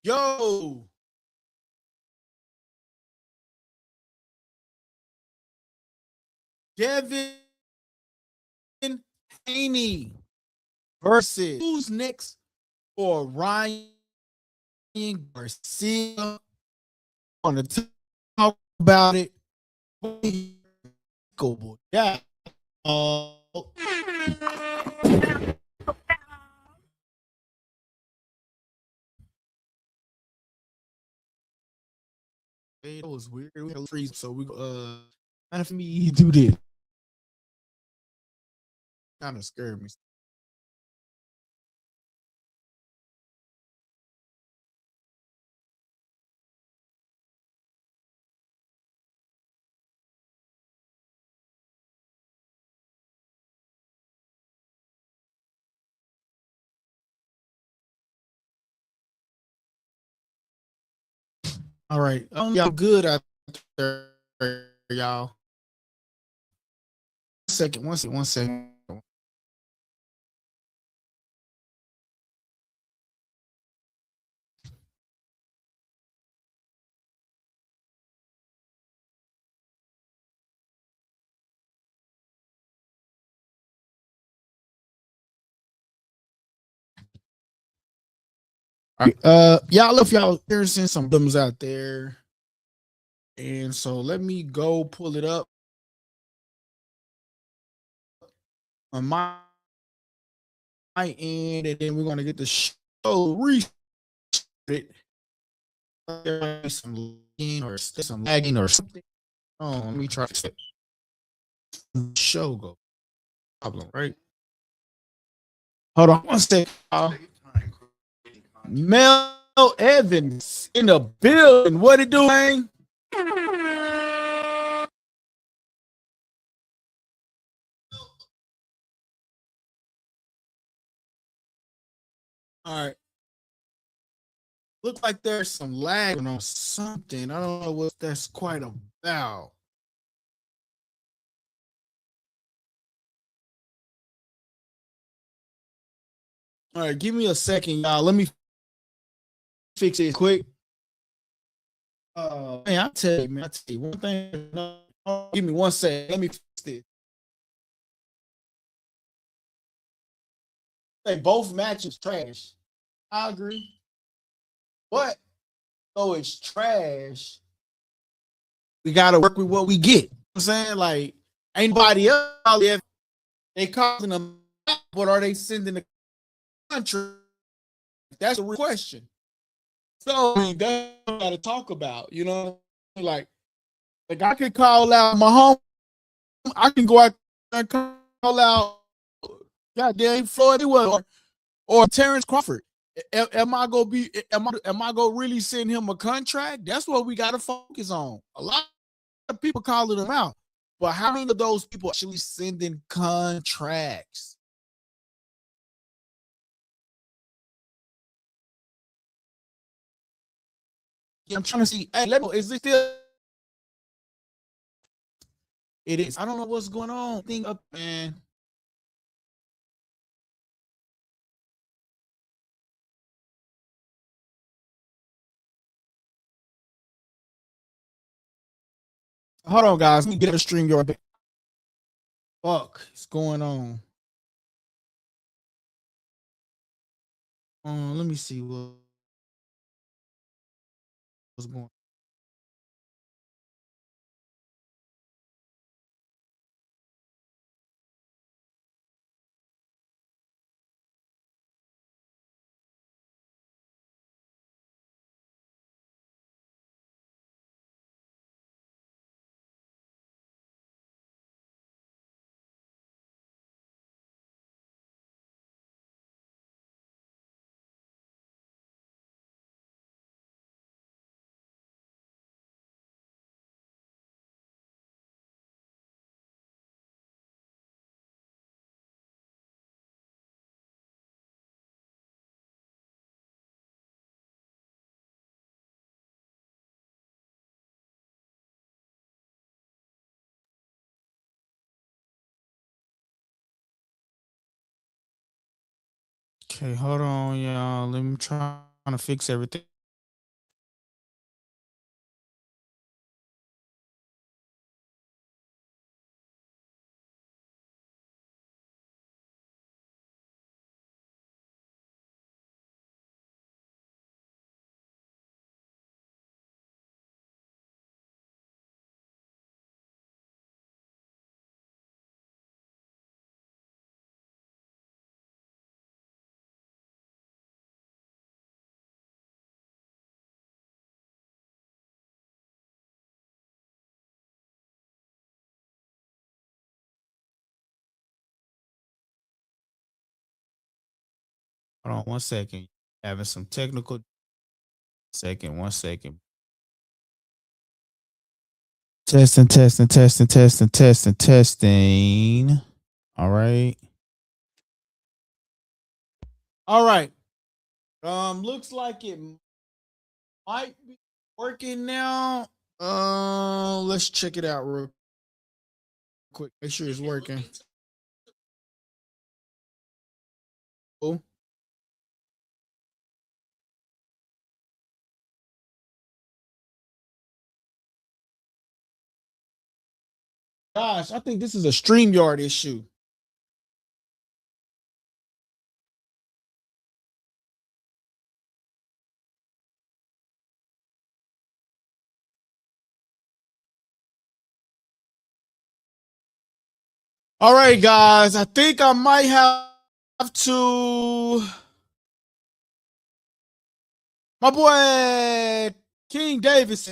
Yo, Devin Haney versus who's next for Ryan Garcia? On the talk about it. Likeable. Yeah. It was weird. We had freeze, so we kind of me do this. Kind of scared me. All right. Y'all good out there, y'all. One second. All right. Y'all, if y'all experiencing some problems out there, and so let me go pull it up on my end, and then we're gonna get the show restarted. Some lagging or something. Oh, let me try to set the show go. Problem, right? Hold on one second. Mel Evans in the building. What it do, man? All right. Look like there's some lag on something. I don't know what that's quite about. All right, give me a second, y'all. Let me fix it quick. Man, I tell you one thing. Give me one second. Let me fix this. They both matches trash. I agree. But though it's trash, we gotta work with what we get. You know what I'm saying? Like, ain't nobody else if they calling them, but are they sending the country? That's a real question. So I mean, that's what we gotta talk about, you know? Like I could call out my home, I can go out and call out goddamn Floyd or Terrence Crawford. Am I gonna be? Am I gonna really send him a contract? That's what we got to focus on. A lot of people calling him out, but how many of those people actually sending contracts? Yeah, I'm trying to see. Hey, is it still? It is. I don't know what's going on. Thing up, man. Hold on, guys. Let me get a stream your fuck is going on. Let me see what's going on. Okay, hold on, y'all. Let me try to fix everything. Hold on 1 second. Having some technical. Second, 1 second. Testing, testing, testing, testing, testing, testing. All right. All right. Looks like it might be working now. Let's check it out real quick. Make sure it's working. Cool. Gosh, I think this is a StreamYard issue. All right, guys. I think I might have to. My boy King Davis.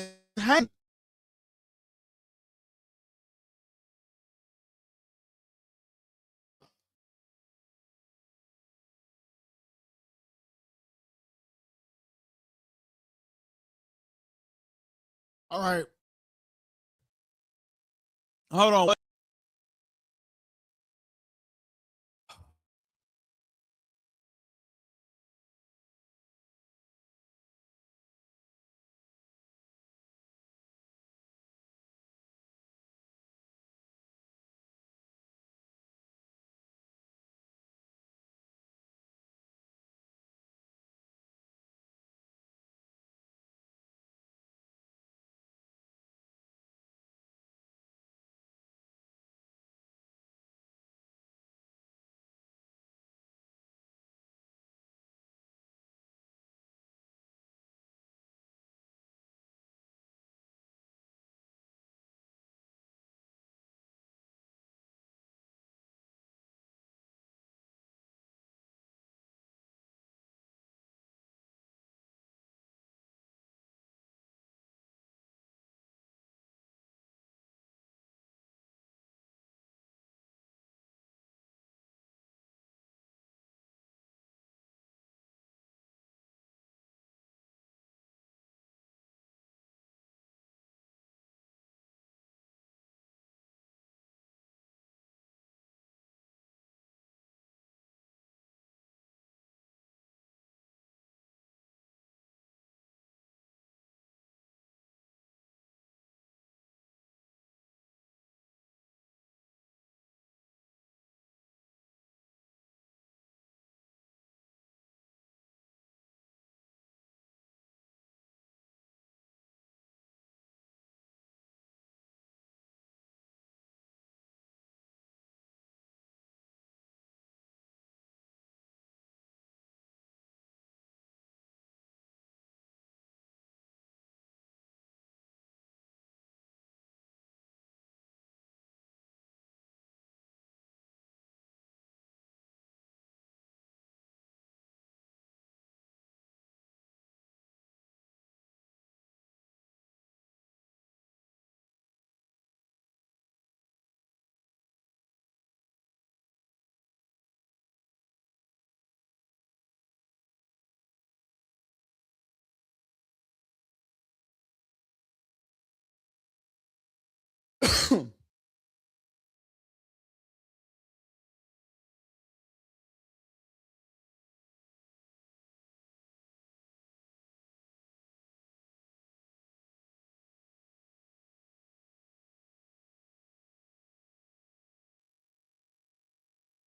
All right. Hold on.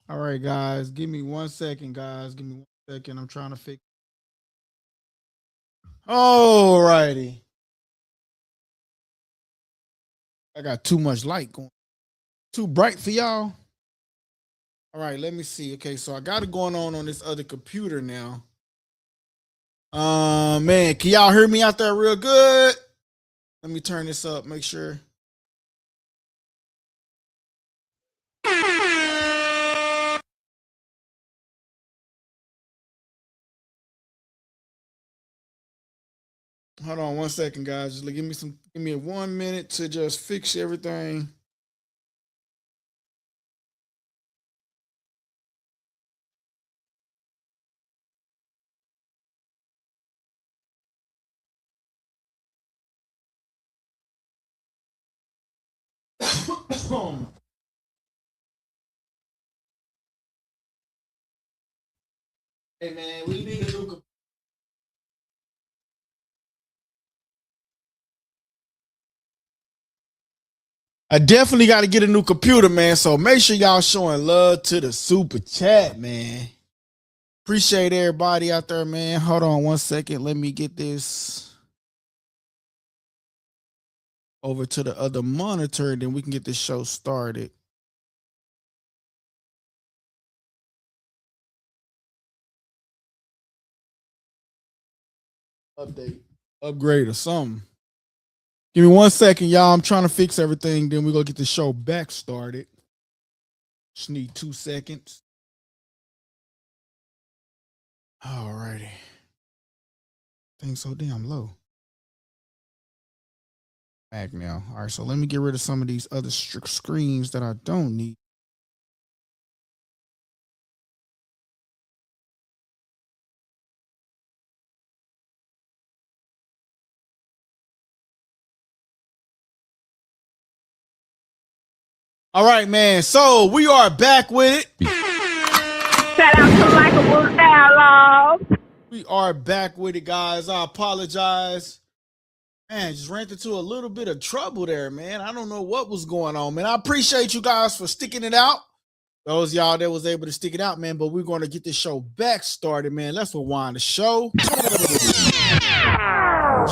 All right, guys. Give me 1 second, guys. Give me 1 second. I'm trying to fix. All righty. I got too much light going. Too bright for y'all. All right, let me see. Okay, so I got it going on this other computer now. Man, can y'all hear me out there real good? Let me turn this up. Make sure. Hold on 1 second, guys. Just give me some. Give me 1 minute to just fix everything. Hey man, we need a new. I definitely got to get a new computer, man. So make sure y'all showing love to the super chat, man. Appreciate everybody out there, man. Hold on 1 second. Let me get this over to the other monitor, and then we can get this show started. Update, upgrade, or something. Give me 1 second, y'all. I'm trying to fix everything. Then we're going to get the show back started. Just need 2 seconds. All righty. Thing's so damn low. Back now. All right, so let me get rid of some of these other screens that I don't need. All right, man. So we are back with it. Shout out to Likeable Dialogue. We are back with it, guys. I apologize. Man, just ran into a little bit of trouble there, man. I don't know what was going on, man. I appreciate you guys for sticking it out. Those y'all that was able to stick it out, man. But we're going to get this show back started, man. Let's rewind the show.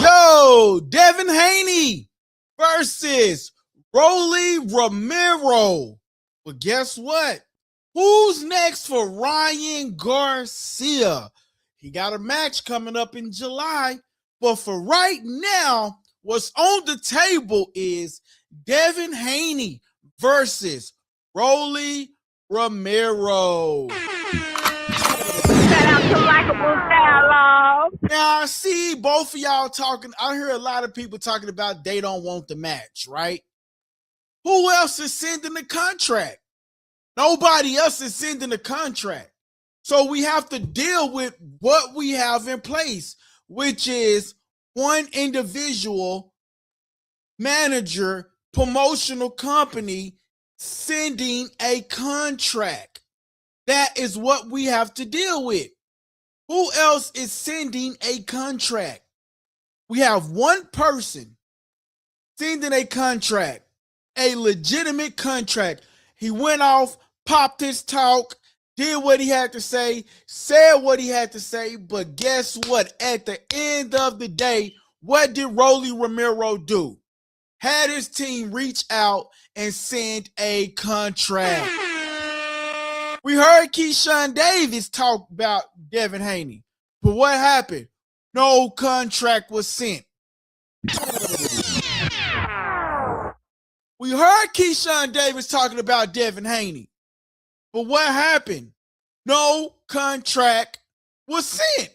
Yo, Devin Haney versus Romero. But guess what? Who's next for Ryan Garcia? He got a match coming up in July. But for right now, what's on the table is Devin Haney versus Romero. Shout out to Likeable Dialogue. Now, I see both of y'all talking. I hear a lot of people talking about they don't want the match, right? Who else is sending the contract? Nobody else is sending the contract. So we have to deal with what we have in place, which is one individual manager, promotional company sending a contract. That is what we have to deal with. Who else is sending a contract? We have one person sending a contract, a legitimate contract. He went off, popped his talk, did what he had to say, said what he had to say, but guess what? At the end of the day, what did Romero do? Had his team reach out and send a contract. We heard Keyshawn Davis talk about Devin Haney, but what happened? No contract was sent. We heard Keyshawn Davis talking about Devin Haney. But what happened? No contract was sent.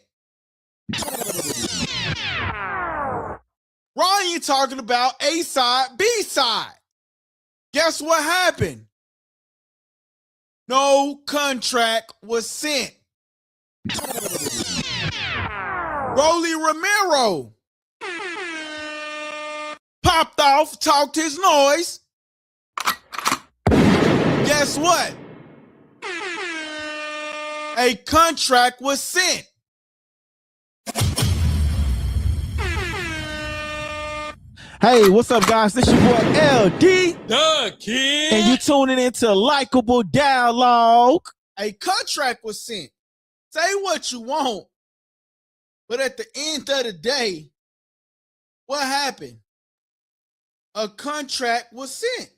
Ryan talking about A side, B side. Guess what happened? No contract was sent. Romero popped off, talked his noise. Guess what? A contract was sent. Hey, what's up, guys? This your boy LD, the kid, and you tuning into Likeable Dialogue. A contract was sent. Say what you want, but at the end of the day, what happened? A contract was sent.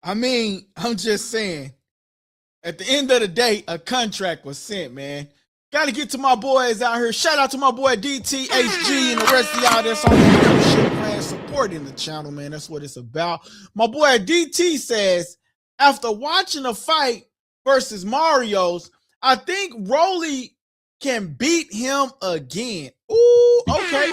I mean, I'm just saying, at the end of the day, a contract was sent, man. Got to get to my boys out here. Shout out to my boy DTHG and the rest of y'all that's on the membership plan supporting the channel, man. That's what it's about. My boy DT says, after watching a fight versus Mario's, I think Rolly can beat him again. Ooh, okay.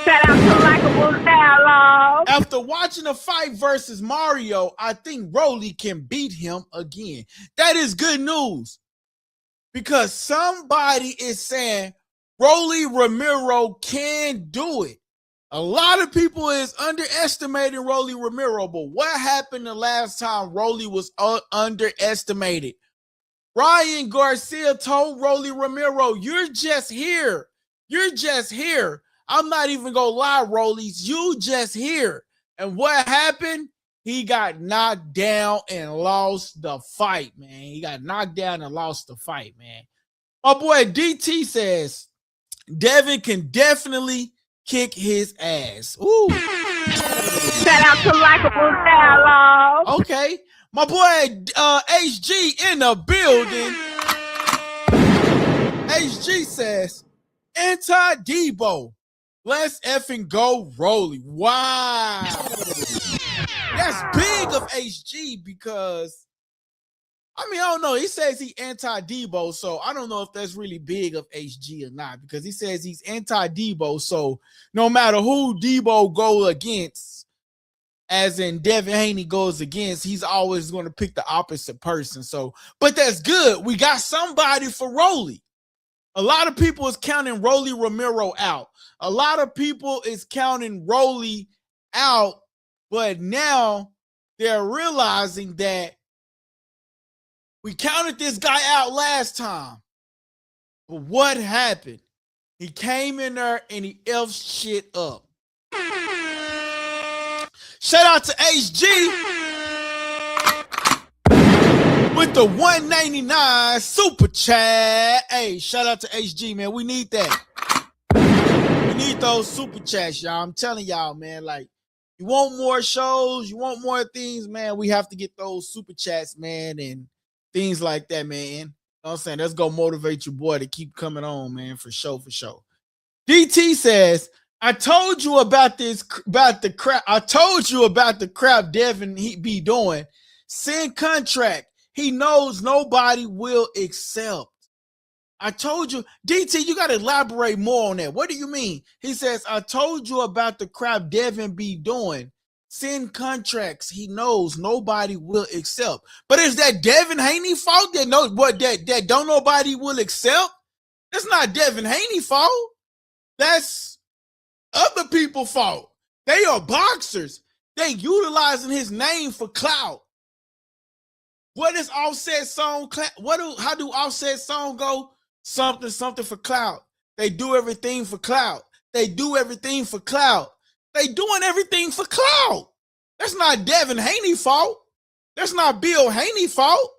Shout out to Likeable Dialogue. Dialogue. After watching a fight versus Mario, I think Rolly can beat him again. That is good news because somebody is saying Rolly Romero can do it. A lot of people is underestimating Rolly Romero, but what happened the last time Rolly was underestimated? Ryan Garcia told Rolly Romero, you're just here. You're just here. I'm not even going to lie, Rollies. You just here. And what happened? He got knocked down and lost the fight, man. He got knocked down and lost the fight, man. My boy DT says, Devin can definitely kick his ass. Ooh. Shout out to Likeable Dialogue. Okay. My boy HG in the building. HG says, anti-Debo. Let's effing go Rolly. Wow. That's big of HG because, I mean, I don't know. He says he anti-Debo, so I don't know if that's really big of HG or not because he says he's anti-Debo, so no matter who Debo go against, as in Devin Haney goes against, he's always going to pick the opposite person. So, but that's good. We got somebody for Rolly. A lot of people is counting Rolly Romero out. A lot of people is counting Rolly out, but now they're realizing that we counted this guy out last time. But what happened? He came in there and he elfed shit up. Shout out to HG with the $1.99 super chat. Hey, shout out to HG, man. We need that. We need those super chats, y'all. I'm telling y'all, man. Like, you want more shows, you want more things, man. We have to get those super chats, man, and things like that, man. You know what I'm saying? Let's go motivate your boy to keep coming on, man, for sure, for sure. DT says, I told you about the crap. I told you about the crap Devin he be doing. Send contract. He knows nobody will accept. I told you, DT, you got to elaborate more on that. What do you mean? He says, I told you about the crap Devin be doing. Send contracts. He knows nobody will accept. But is that Devin Haney fault that don't nobody will accept? That's not Devin Haney fault. That's other people's fault. They are boxers. They utilizing his name for clout. What is Offset song? How do Offset song go? Something for clout. They do everything for clout. They do everything for clout. They doing everything for clout. That's not Devin Haney fault. That's not Bill Haney fault.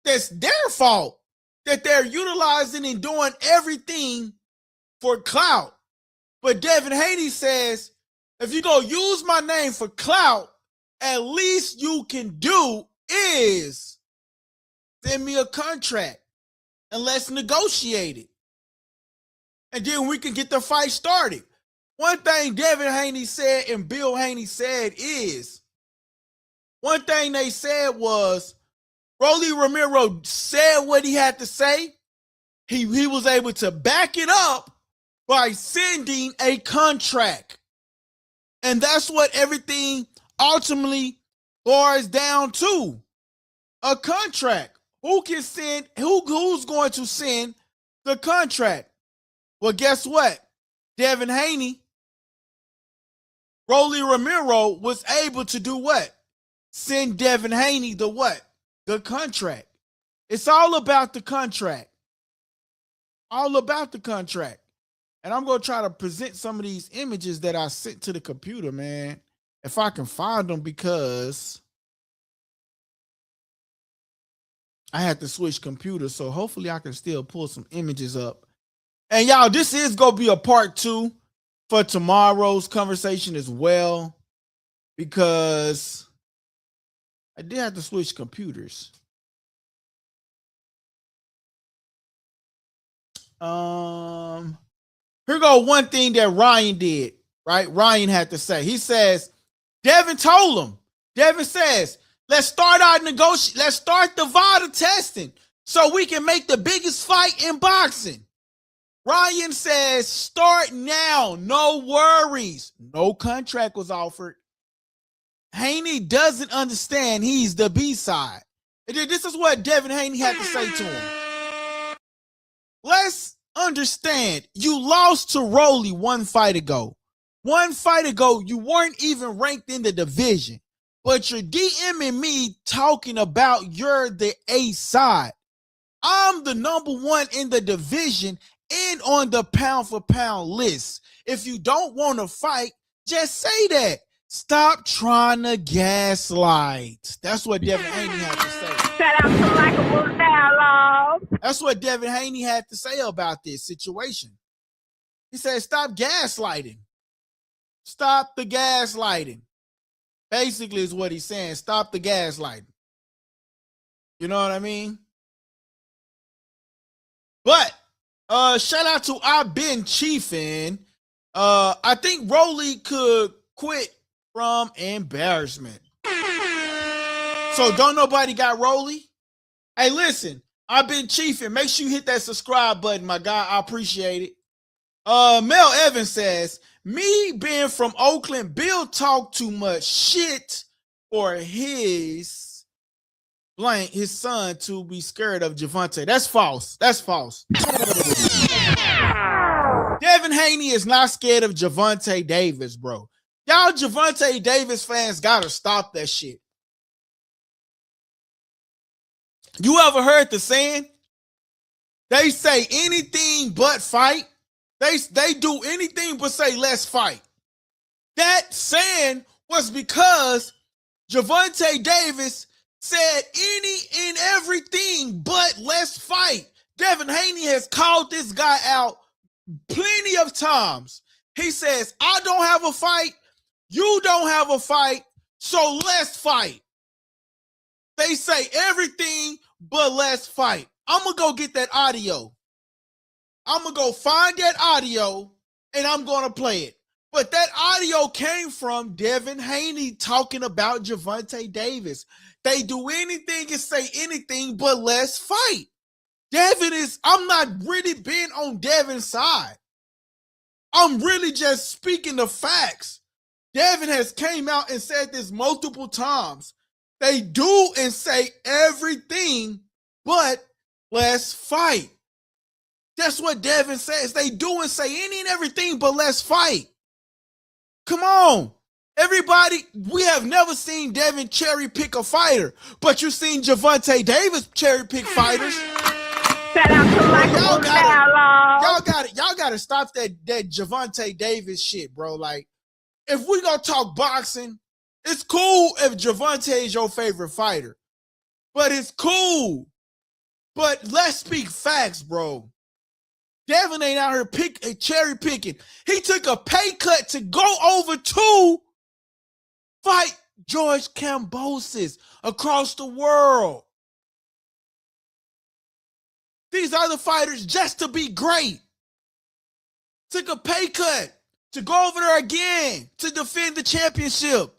That's their fault that they're utilizing and doing everything for clout. But Devin Haney says, if you're going to use my name for clout, at least you can do is send me a contract and let's negotiate it. And then we can get the fight started. One thing Devin Haney said and Bill Haney said is, one thing they said was, Rolly Romero said what he had to say. He was able to back it up by sending a contract. And that's what everything ultimately boils down to. A contract. Who's going to send the contract? Well, guess what? Devin Haney, Rolly Romero was able to do what? Send Devin Haney the what? The contract. It's all about the contract. All about the contract. And I'm going to try to present some of these images that I sent to the computer, man. If I can find them, because I had to switch computers. So hopefully I can still pull some images up. And y'all, this is going to be a part 2 for tomorrow's conversation as well, because I did have to switch computers. Here go one thing that Ryan did, right? Ryan had to say. He says, Devin told him. Devin says, let's start the VADA testing so we can make the biggest fight in boxing. Ryan says, start now. No worries. No contract was offered. Haney doesn't understand he's the B-side. This is what Devin Haney had to say to him. Let's understand, you lost to Rolly one fight ago. One fight ago, you weren't even ranked in the division, but you're DMing me talking about you're the A side. I'm the number one in the division and on the pound for pound list. If you don't want to fight, just say that. Stop trying to gaslight. That's what Devin Haney had to say. Shout out to Likeable Dialogue. That's what Devin Haney had to say about this situation. He said, stop gaslighting. Stop the gaslighting. Basically is what he's saying. Stop the gaslighting. You know what I mean? But shout out to I've Been Chiefin'. I think Rolly could quit from embarrassment. So don't nobody got Rolly? Hey, listen, I've Been Chiefin'. Make sure you hit that subscribe button, my guy. I appreciate it. Mel Evans says, me being from Oakland, Bill talked too much shit for his son to be scared of Gervonta. That's false. That's false. Devin Haney is not scared of Gervonta Davis, bro. Y'all Gervonta Davis fans gotta stop that shit. You ever heard the saying? They say anything but fight. They do anything but say let's fight. That saying was because Gervonta Davis said any and everything but let's fight. Devin Haney has called this guy out plenty of times. He says, I don't have a fight. You don't have a fight. So let's fight. They say everything but let's fight. I'm going to go get that audio. I'm going to go find that audio and I'm going to play it. But that audio came from Devin Haney talking about Gervonta Davis. They do anything and say anything but let's fight. I'm not really being on Devin's side. I'm really just speaking the facts. Devin has came out and said this multiple times. They do and say everything but let's fight. That's what Devin says. They do and say any and everything but let's fight. Come on. Everybody, we have never seen Devin cherry pick a fighter, but you've seen Gervonta Davis cherry pick fighters. Shout out to Likeable Dialogue. Y'all gotta stop that Gervonta Davis shit, bro. Like, if we gonna talk boxing, it's cool if Gervonta is your favorite fighter. But it's cool. But let's speak facts, bro. Devin ain't out here cherry picking. He took a pay cut to go over to fight George Kambosos across the world. These other fighters, just to be great, took a pay cut to go over there again to defend the championship,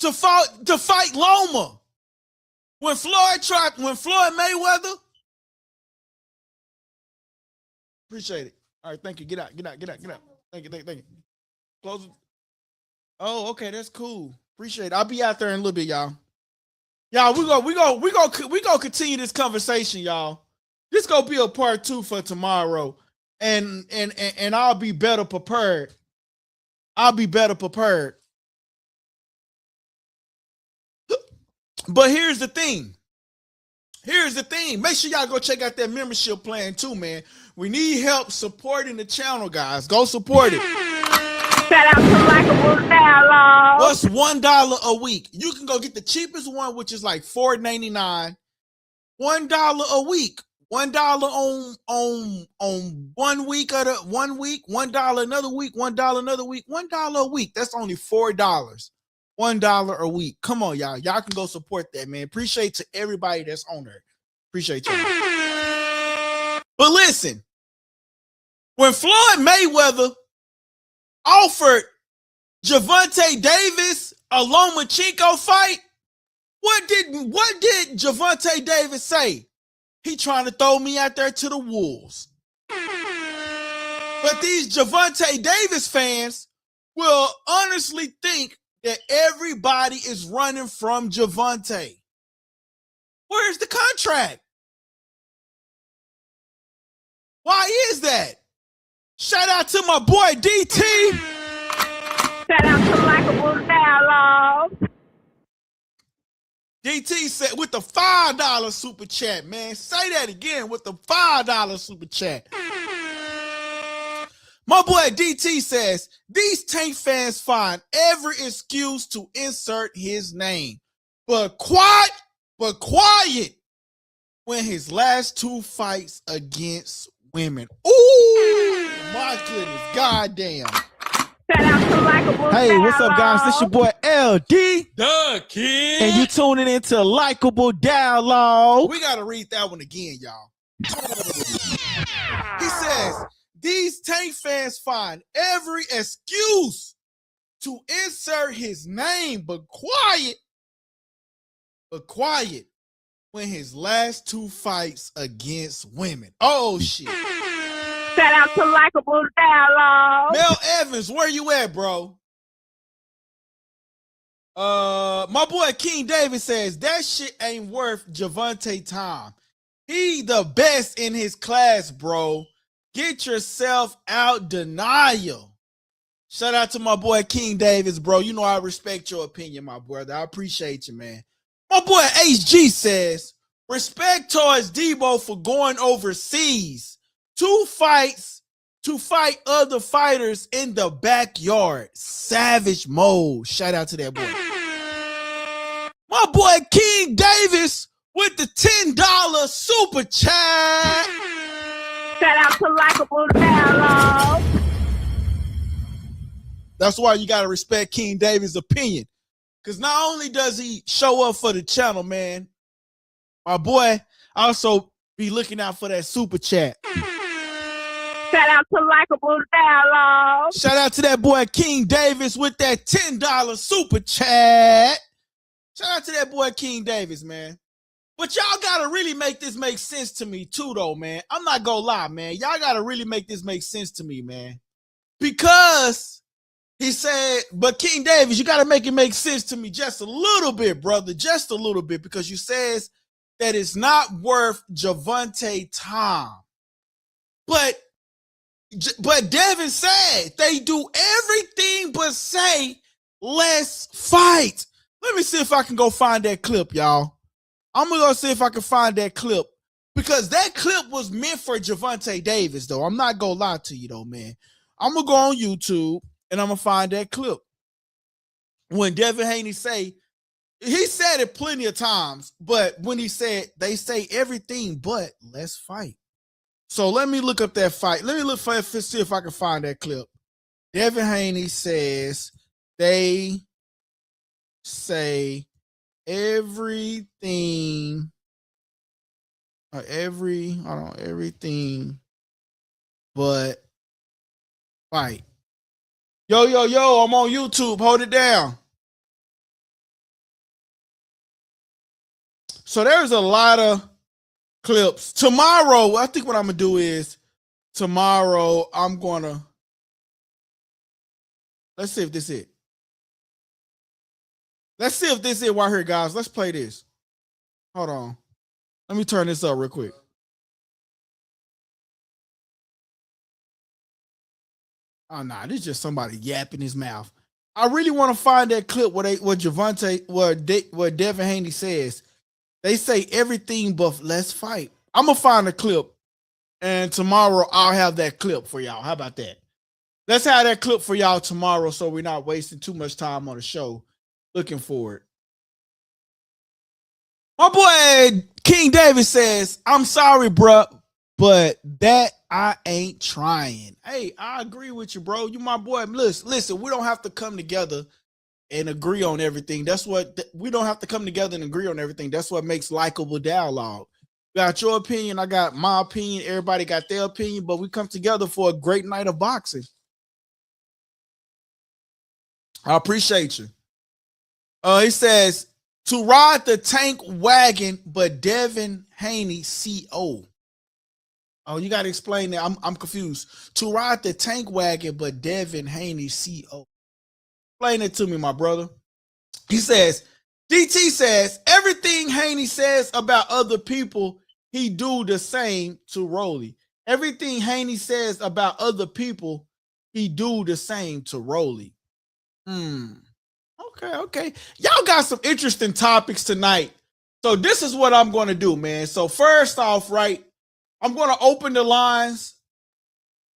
to fight Loma. When Floyd Mayweather. Appreciate it. All right, thank you. Get out. Thank you. Close it. Oh, okay, that's cool. Appreciate it. I'll be out there in a little bit, y'all. Y'all, we go continue this conversation, y'all. This gonna be a part 2 for tomorrow, and I'll be better prepared. But here's the thing. Make sure y'all go check out that membership plan too, man. We need help supporting the channel, guys. Go support it. Shout out to Likeable Dialogue. What's $1 a week? You can go get the cheapest one, which is like $4.99. $1 a week. $1 on 1 week of the 1 week. $1 another week. $1 another week. $1 a week. That's only $4. $1 a week. Come on, y'all. Y'all can go support that, man. Appreciate to everybody that's on there. Appreciate you. But listen, when Floyd Mayweather offered Gervonta Davis a Lomachenko fight, what did Gervonta Davis say? He trying to throw me out there to the wolves. But these Gervonta Davis fans will honestly think that everybody is running from Gervonta? Where's the contract? Why is that? Shout out to my boy DT. Shout out to Likeable Dialogue. DT said with the $5 super chat, man. Say that again with the $5 super chat. My boy DT says, these Tank fans find every excuse to insert his name. But quiet when his last 2 fights against women. Ooh, my goodness, goddamn. Shout out to Likeable Hey, what's up, guys? This your boy LD. The Kid. And you tuning into Likeable Dialogue. We got to read that one again, y'all. He says, these Tank fans find every excuse to insert his name, but quiet when his last 2 fights against women. Oh, shit. Shout out to Likeable Dialogue. Mel Evans, where you at, bro? My boy King David says, that shit ain't worth Gervonta time. He the best in his class, bro. Get yourself out denial. Shout out to my boy King Davis, bro. You know I respect your opinion, my brother. I appreciate you, man. My boy HG says, respect towards Debo for going overseas. 2 fights to fight other fighters in the backyard. Savage mode. Shout out to that boy. My boy King Davis with the $10 super chat. Shout out to Likeable Dialogue. That's why you got to respect King Davis' opinion. Because not only does he show up for the channel, man, my boy also be looking out for that super chat. Shout out to Likeable Dialogue. Shout out to that boy King Davis with that $10 super chat. Shout out to that boy King Davis, man. But y'all gotta really make this make sense to me too, though, man. I'm not gonna lie, man. Y'all gotta really make this make sense to me, man. Because he said, but King Davis, you gotta make it make sense to me just a little bit, brother. Just a little bit, because you says that it's not worth Gervonta time. But Devin said they do everything but say, let's fight. Let me see if I can go find that clip, y'all. I'm going to go see if I can find that clip. Because that clip was meant for Gervonta Davis, though. I'm not going to lie to you, though, man. I'm going to go on YouTube, and I'm going to find that clip. When Devin Haney say, he said it plenty of times, but when he said, they say everything but let's fight. So let me look up that fight. Let me look for see if I can find that clip. Devin Haney says they say everything, everything but fight. Yo, I'm on YouTube. Hold it down. So there's a lot of clips. Tomorrow, I think what I'm going to do is tomorrow I'm going to, let's see if this is it. Let's see if this is it right here, guys. Let's play this. Hold on. Let me turn this up real quick. Oh, nah, this is just somebody yapping his mouth. I really want to find that clip where where Devin Haney says, they say everything but let's fight. I'm going to find a clip, and tomorrow I'll have that clip for y'all. How about that? Let's have that clip for y'all tomorrow so we're not wasting too much time on the show. Looking forward. My boy King Davis says, I'm sorry, bro, but that I ain't trying. Hey, I agree with you, bro. You my boy. Listen, we don't have to come together and agree on everything. That's what we don't have to come together and agree on everything. That's what makes Likeable Dialogue. You got your opinion, I got my opinion, everybody got their opinion, but we come together for a great night of boxing. I appreciate you. He says, to ride the tank wagon, but Devin Haney CO. Oh, you got to explain that. I'm confused. To ride the tank wagon, but Devin Haney CO. Explain it to me, my brother. He says, DT says, everything Haney says about other people, he do the same to Rolly. Everything Haney says about other people, he do the same to Rolly. Okay. Y'all got some interesting topics tonight. So this is what I'm going to do, man. So first off, right, I'm going to open the lines.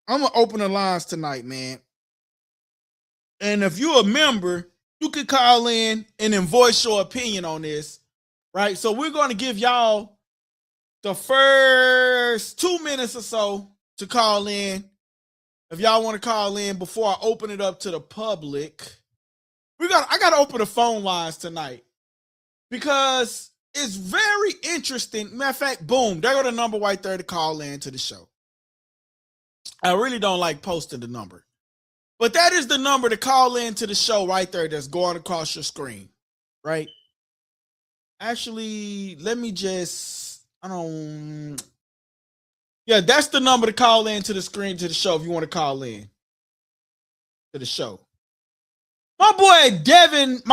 I'm going to open the lines tonight, man. And if you're a member, you can call in and then voice your opinion on this, right? So we're going to give y'all the first 2 minutes or so to call in. If y'all want to call in before I open it up to the public, I got to open the phone lines tonight because it's very interesting. Matter of fact, boom, there go the number right there to call in to the show. I really don't like posting the number. But that is the number to call into the show right there that's going across your screen, right? Actually, let me just, that's the number to call into the screen to the show if you want to call in to the show. My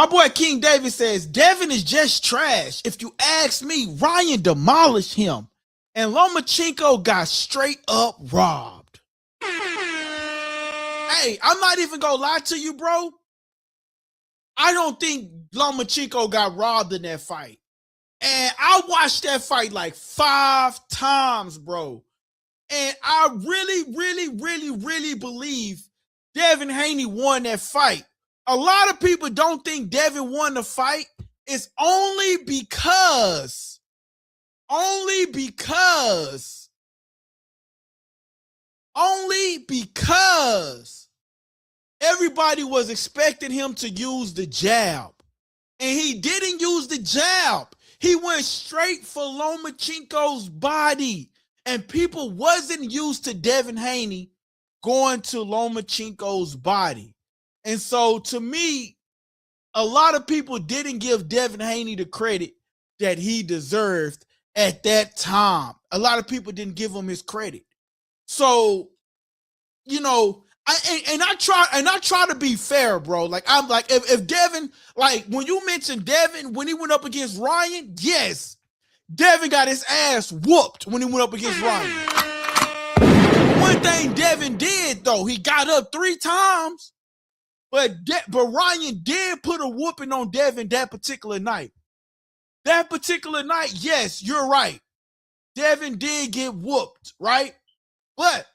boy King David says, Devin is just trash. If you ask me, Ryan demolished him and Lomachenko got straight up robbed. Hey, I'm not even gonna lie to you, bro. I don't think Lomachenko got robbed in that fight. And I watched that fight like 5 times, bro. And I really believe Devin Haney won that fight. A lot of people don't think Devin won the fight. It's only because everybody was expecting him to use the jab. And he didn't use the jab. He went straight for Lomachenko's body. And people wasn't used to Devin Haney going to Lomachenko's body. And so to me, a lot of people didn't give Devin Haney the credit that he deserved at that time. A lot of people didn't give him his credit. So, you know, I try to be fair, bro. Like, I'm like, if Devin, like when you mentioned Devin, when he went up against Ryan, yes, Devin got his ass whooped when he went up against Ryan. One thing Devin did, though, he got up 3 times, but Ryan did put a whooping on Devin that particular night. That particular night, yes, you're right. Devin did get whooped, right? But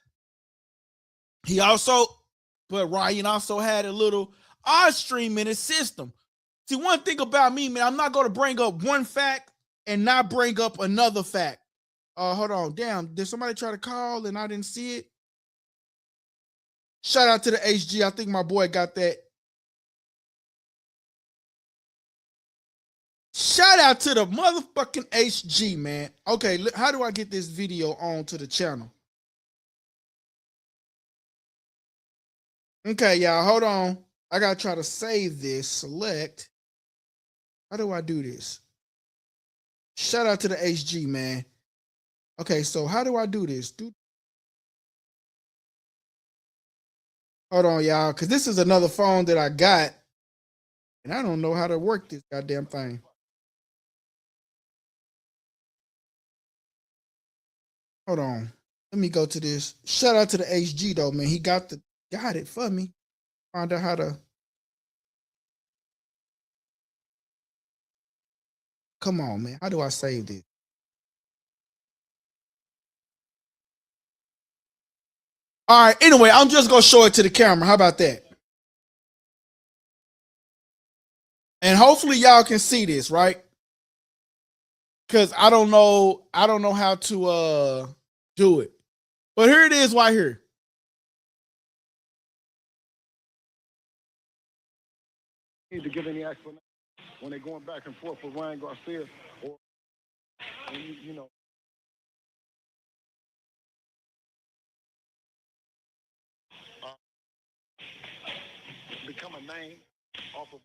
Ryan also had a little odd stream in his system. See, one thing about me, man, I'm not going to bring up one fact and not bring up another fact. Hold on. Damn, did somebody try to call and I didn't see it? Shout out to the HG. I think my boy got that. Shout out to the motherfucking HG, man. Okay, how do I get this video on to the channel? Okay, y'all, hold on. I gotta try to save this. Select. How do I do this? Shout out to the HG, man. Okay, so how do I do this? Hold on, y'all, because this is another phone that I got, and I don't know how to work this goddamn thing. Hold on. Let me go to this. Shout out to the HG, though, man. He got it for me. Find out how to. Come on, man. How do I save this? All right. Anyway, I'm just going to show it to the camera. How about that? And hopefully y'all can see this, right? Because I don't know how to do it. But here it is right here. Need to give any explanation when they're going back and forth with Ryan Garcia, or you know. Become a name off of.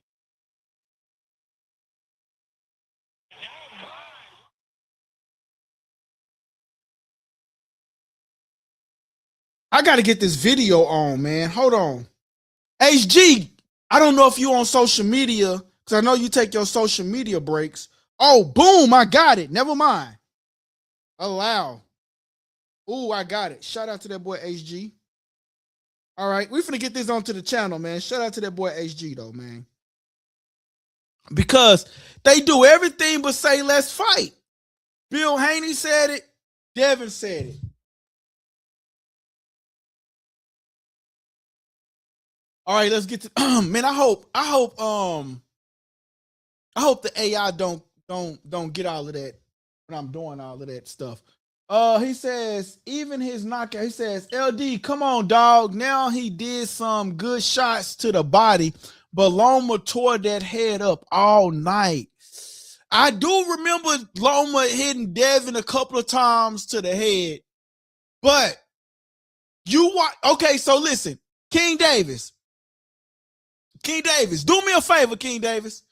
I got to get this video on, man. Hold on. HG, I don't know if you on social media, because I know you take your social media breaks. Oh, boom, I got it. Never mind. Allow. Ooh, I got it. Shout out to that boy HG. All right, we finna get this onto the channel, man. Shout out to that boy HG, though, man. Because they do everything but say, let's fight. Bill Haney said it. Devin said it. All right, let's get to man. I hope the AI don't get all of that when I'm doing all of that stuff. He says, even his knockout, he says, LD, come on, dog. Now he did some good shots to the body, but Loma tore that head up all night. I do remember Loma hitting Devin a couple of times to the head, but you watch. Okay, so listen, King Davis, do me a favor, King Davis.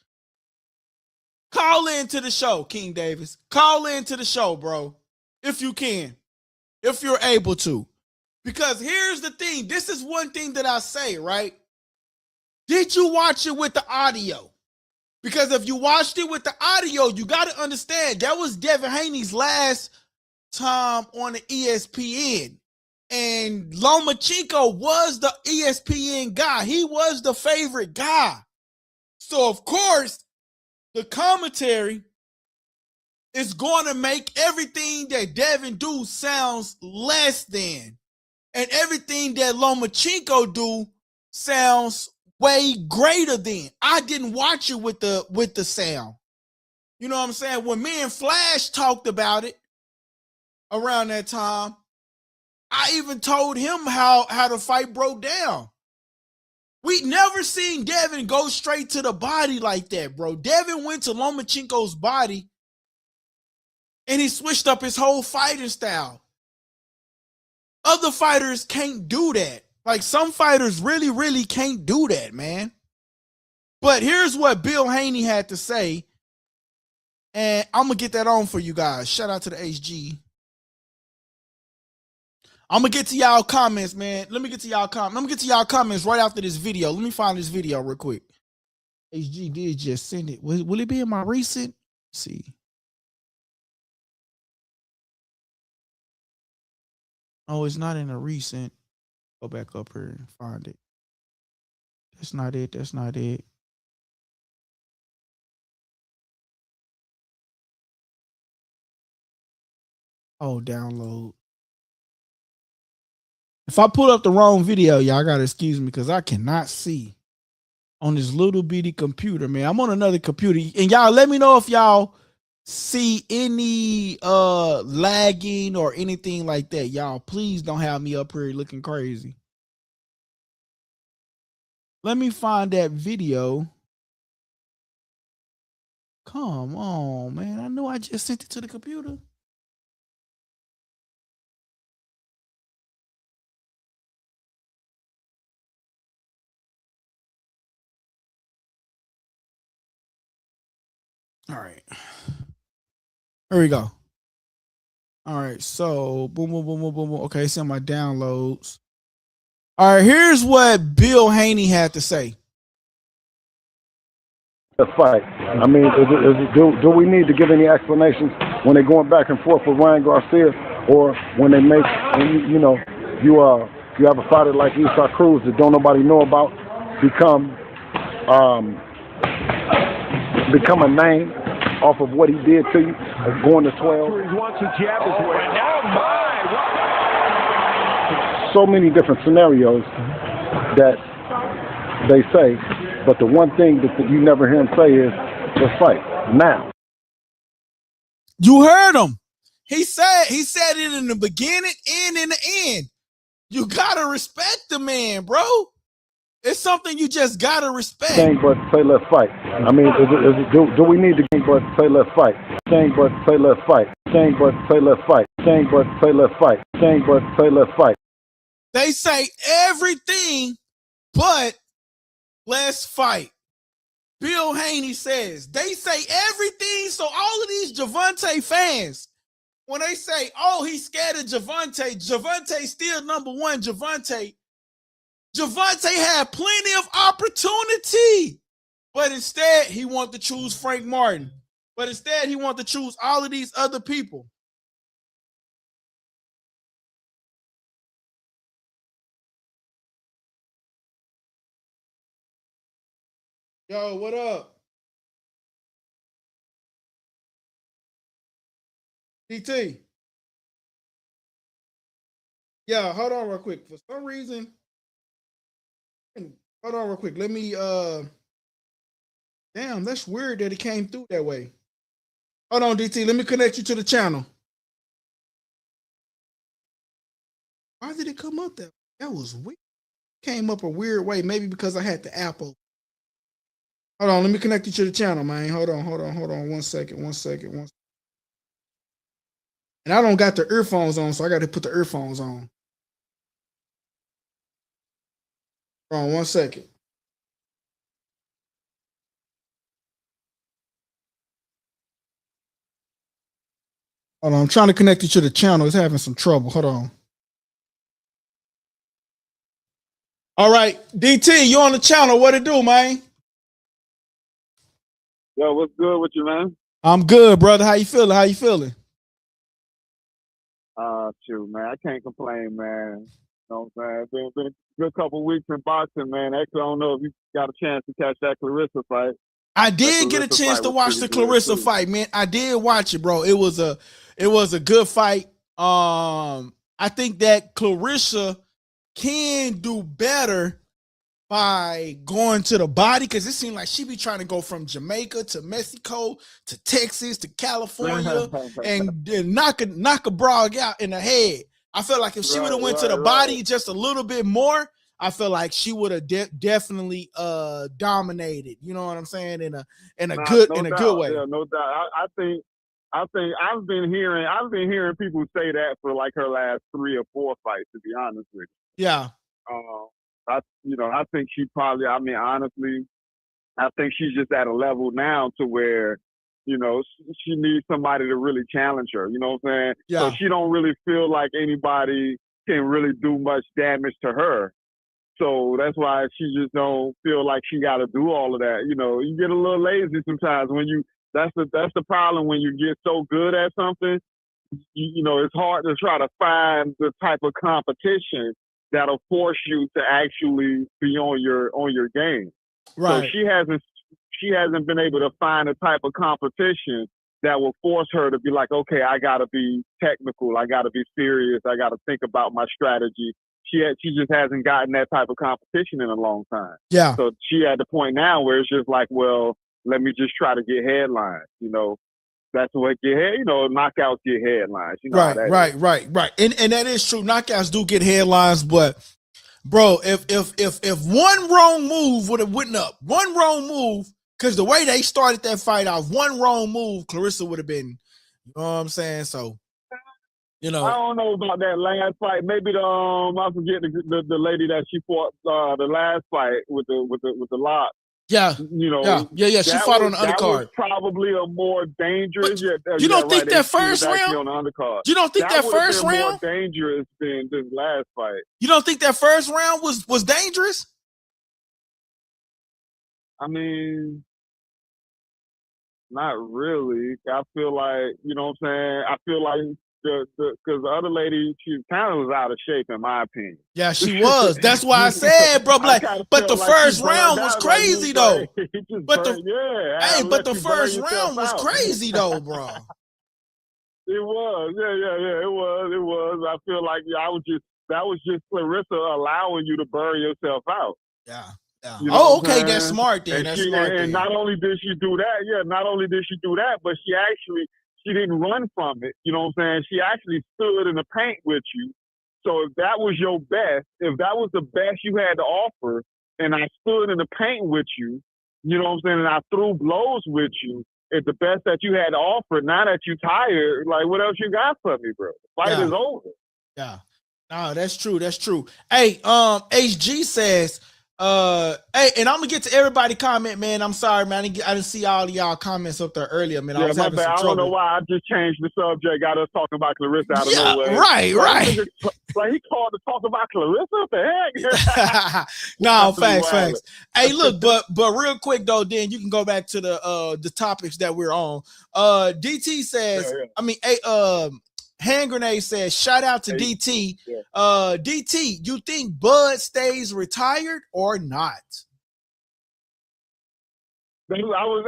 Call into the show, King Davis. Call into the show, bro, if you can, if you're able to. Because here's the thing. This is one thing that I say, right? Did you watch it with the audio? Because if you watched it with the audio, you got to understand that was Devin Haney's last time on the ESPN. And Lomachenko was the ESPN guy. He was the favorite guy. So, of course, the commentary is going to make everything that Devin do sounds less than. And everything that Lomachenko do sounds way greater than. I didn't watch it with the sound. You know what I'm saying? When me and Flash talked about it around that time, I even told him how the fight broke down. We never seen Devin go straight to the body like that, bro. Devin went to Lomachenko's body and he switched up his whole fighting style. Other fighters can't do that. Like, some fighters really, really can't do that, man. But here's what Bill Haney had to say, and I'm going to get that on for you guys. Shout out to the HG. I'm going to get to y'all comments, man. Let me get to y'all comments. Let me get to y'all comments right after this video. Let me find this video real quick. HG did just send it. Will it be in my recent? Let's see. Oh, it's not in a recent. Go back up here and find it. That's not it. That's not it. Oh, download. If I pull up the wrong video, y'all gotta excuse me because I cannot see on this little bitty computer, man. I'm on another computer. And y'all let me know if y'all see any lagging or anything like that. Y'all, please don't have me up here looking crazy. Let me find that video. Come on, man. I know I just sent it to the computer. All right. Here we go. All right. So, boom, boom, boom, boom, boom, boom. Okay, it's in my downloads. All right. Here's what Bill Haney had to say. The fight. I mean, do we need to give any explanations when they're going back and forth with Ryan Garcia, or when they make, and you have a fighter like Isaac Cruz that don't nobody know about become a name off of what he did to you, going to 12. He wants to jab his way. Oh my! So many different scenarios that they say, but the one thing that you never hear him say is, let's fight now. You heard him. He said it in the beginning and in the end. You gotta respect the man, bro. It's something you just gotta respect. Saying but say let's fight. I mean, do we need to but say let's fight? Saying but say let's fight. Saying but say let's fight. Saying but say let's fight. Saying but say let's fight. They say everything but let's fight. Bill Haney says they say everything. So all of these Gervonta fans, when they say, oh, he's scared of Gervonta, Gervonta still number one. Gervonta Javante had plenty of opportunity, but instead he wanted to choose Frank Martin. But instead he wanted to choose all of these other people. Yo, what up? DT. Yeah, hold on real quick. For some reason, hold on real quick. Let me damn, that's weird that it came through that way. Hold on, DT. Let me connect you to the channel. Why did it come up that way? That was weird. Came up a weird way. Maybe because I had the app open. Hold on, let me connect you to the channel, man. Hold on. 1 second. And I don't got the earphones on, so I got to put the earphones on. Hold on 1 second. Hold on, I'm trying to connect you to the channel. It's having some trouble. Hold on. All right, DT, you on the channel. What it do, man? Yo, what's good with you, man? I'm good, brother. How you feeling? Shoot, man, I can't complain, man. You know what I'm saying? It's been a good couple weeks in boxing, man. Actually, I don't know if you got a chance to catch that Clarissa fight. I did get a chance to watch the Clarissa fight, man. I did watch it, bro. It was a good fight. I think that Clarissa can do better by going to the body, because it seemed like she be trying to go from Jamaica to Mexico to Texas to California and knock a brog out in the head. I felt like if she would have went to the body just a little bit more, I feel like she would have definitely dominated. You know what I'm saying? In a good way. Yeah, no doubt. I think I've been hearing people say that for like her last 3 or 4 fights, to be honest with you. Yeah. I think she probably, honestly, I think she's just at a level now to where, you know, she needs somebody to really challenge her. You know what I'm saying? Yeah. So she don't really feel like anybody can really do much damage to her. So that's why she just don't feel like she got to do all of that. You know, you get a little lazy sometimes when you. That's the problem when you get so good at something. You know, it's hard to try to find the type of competition that'll force you to actually be on your game. Right. So she hasn't been able to find a type of competition that will force her to be like, okay, I got to be technical, I got to be serious, I got to think about my strategy. She just hasn't gotten that type of competition in a long time. Yeah. So she at the point now where it's just like, well, let me just try to get headlines. You know, that's what knockouts get headlines. You know right. And that is true. Knockouts do get headlines, but bro, if one wrong move would have went up, one wrong move, because the way they started that fight off, one wrong move, Clarissa would have been, you know what I'm saying? So, you know, I don't know about that last fight. Maybe I forget the lady that she fought the last fight with the lock. Yeah, you know, yeah. She fought on the undercard. That was probably a more dangerous. You don't think that first round? On the undercard. You don't think that first round more dangerous than this last fight? You don't think that first round was dangerous? I mean, not really. I feel like, you know what I'm saying? I feel like because the other lady, she kind of was out of shape, in my opinion. Yeah, she was. That's why I said, bro. Like, but the first round was crazy, though. But the first round was crazy, though, bro. It was, yeah. It was. I feel like that was just Clarissa allowing you to burn yourself out. Yeah. You know okay, that's smart then. And not only did she do that, but she didn't run from it. You know what I'm saying? She actually stood in the paint with you. So if that was your best, if that was the best you had to offer, and I stood in the paint with you, you know what I'm saying, and I threw blows with you, it's the best that you had to offer. Now that you're tired, like, what else you got for me, bro? The fight is over. Yeah. No, that's true. Hey, HG says, hey, and I'm gonna get to everybody comment, man. I'm sorry, man. I didn't see all of y'all comments up there earlier, man. I was having some trouble. I don't know why I just changed the subject. Got us talking about Clarissa out of nowhere. Right. Like he called to talk about Clarissa. What the heck? No, facts. Hey, look, but real quick though, then you can go back to the topics that we're on. DT says, Hand Grenade says, shout out to DT. Yeah. DT, you think Bud stays retired or not? I was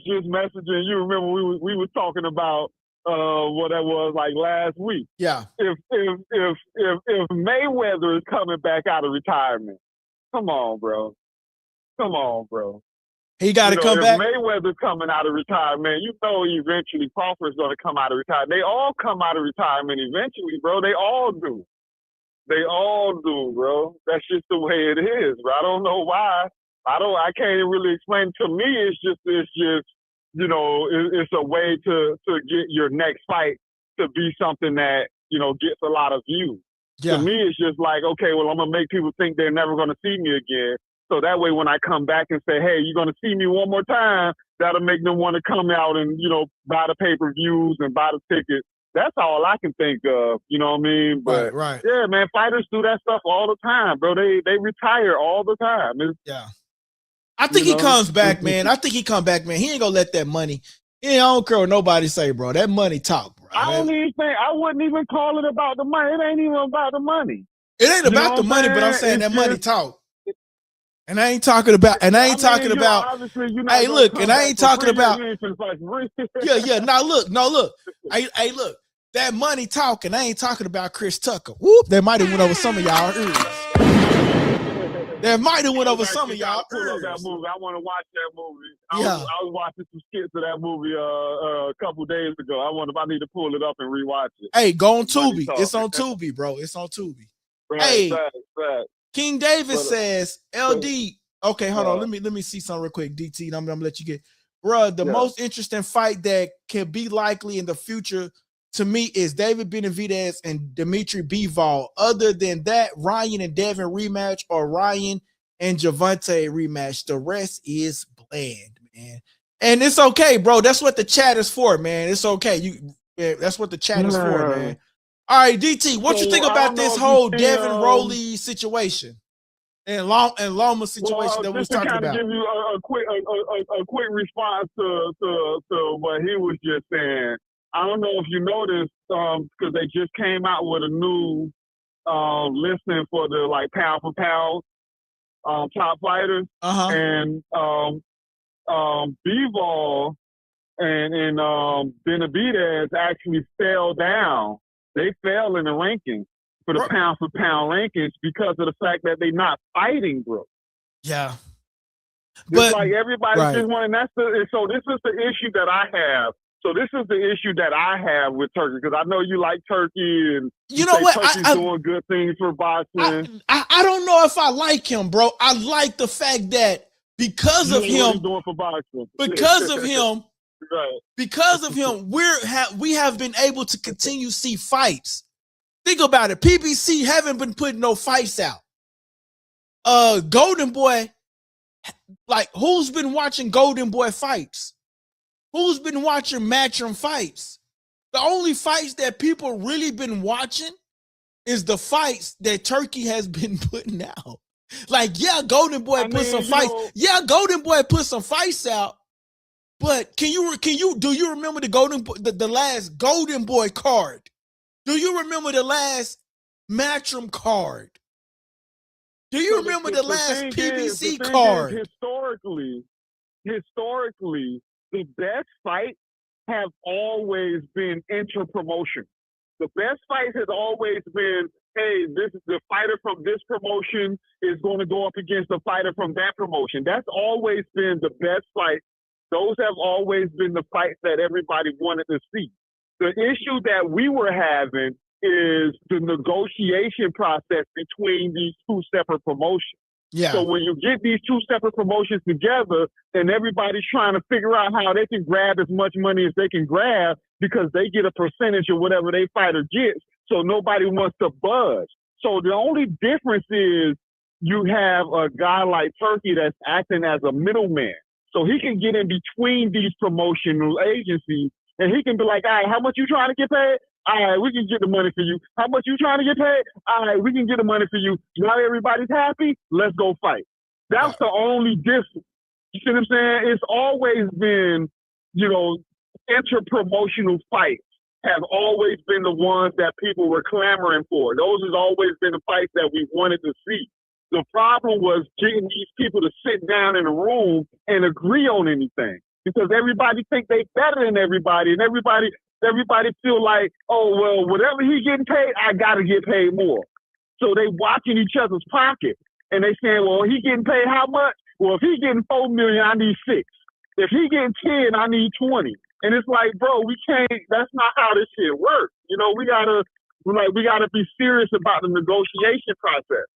just messaging you. Remember, we were talking about what that was like last week. Yeah. If Mayweather is coming back out of retirement, come on, bro. He got to come back. If Mayweather's coming out of retirement, you know eventually Crawford's going to come out of retirement. They all come out of retirement eventually, bro. They all do. Bro. That's just the way it is, bro. I don't know why. I can't really explain. To me, it's just it's a way to get your next fight to be something that, gets a lot of views. Yeah. To me, it's just like, okay, well, I'm going to make people think they're never going to see me again. So that way, when I come back and say, hey, you're going to see me one more time, that'll make them want to come out and, buy the pay-per-views and buy the tickets. That's all I can think of, you know what I mean? But right. Yeah, man, fighters do that stuff all the time, bro. They retire all the time. I think he comes back, man. He ain't gonna let that money. I don't care what nobody say, bro. That money talk, bro. I wouldn't even call it about the money. It ain't even about the money. It ain't about the money, but I'm saying that money talk. And I ain't talking about. Hey, look, and I ain't talking about. Yeah. Now look. Hey, look. That money talking. I ain't talking about Chris Tucker. Whoop. That might have went over some of y'all ears. That might have went over some of y'all ears. That movie. I want to watch that movie. I was watching some skits of that movie a couple days ago. I need to pull it up and rewatch it. Hey, go on Tubi. It's on Tubi, bro. It's on Tubi. Right, hey, right. King David says, LD. Okay, hold on. Let me see something real quick. DT, I'm gonna let you get, bro. The most interesting fight that can be likely in the future to me is David Benavidez and Dimitri Bivol. Other than that, Ryan and Devin rematch or Ryan and Javante rematch. The rest is bland, man. And it's okay, bro. That's what the chat is for, man. It's okay. That's what the chat is for, man. All right, DT, what you think about this whole Devin Rowley situation and Loma situation that we was talking about? To give you a quick response to what he was just saying. I don't know if you noticed, because they just came out with a new listing for the pound for pound top fighters, and Bivol and Benavidez actually fell down. They fell in the rankings for the pound for pound rankings because of the fact that they're not fighting, bro. Yeah. But everybody just wanting. So this is the issue that I have. So this is the issue that I have with Turkey, because I know you like Turkey and you know what? Turkey's doing good things for boxing. I don't know if I like him, bro. I like the fact that because of him, what he's doing for boxing. Because of him, right. Because of him, we have been able to continue to see fights. Think about it. PBC haven't been putting no fights out. Golden Boy, who's been watching Golden Boy fights? Who's been watching Matchroom fights? The only fights that people really been watching is the fights that Turkey has been putting out. Golden Boy put some fights. Golden Boy put some fights out. But do you remember the last Golden Boy card? Do you remember the last Matchroom card? Do you remember the last PBC card? Historically, the best fights have always been inter-promotion. The best fight has always been, hey, this is the fighter from this promotion is going to go up against the fighter from that promotion. That's always been the best fight. Those have always been the fights that everybody wanted to see. The issue that we were having is the negotiation process between these two separate promotions. Yeah. So when you get these two separate promotions together and everybody's trying to figure out how they can grab as much money as they can grab because they get a percentage of whatever they fighter gets, so nobody wants to budge. So the only difference is you have a guy like Turkey that's acting as a middleman. So he can get in between these promotional agencies and he can be like, all right, how much you trying to get paid? All right, we can get the money for you. How much you trying to get paid? All right, we can get the money for you. Now everybody's happy. Let's go fight. That's the only difference. You see what I'm saying? It's always been, inter-promotional fights have always been the ones that people were clamoring for. Those has always been the fights that we wanted to see. The problem was getting these people to sit down in a room and agree on anything, because everybody think they better than everybody, and everybody feel like, oh, well, whatever he getting paid, I got to get paid more. So they watching each other's pocket, and they saying, well, he getting paid how much? Well, if he getting $4 million, I need 6. If he getting 10, I need 20. And it's like, bro, we can't. That's not how this shit works. We gotta be serious about the negotiation process.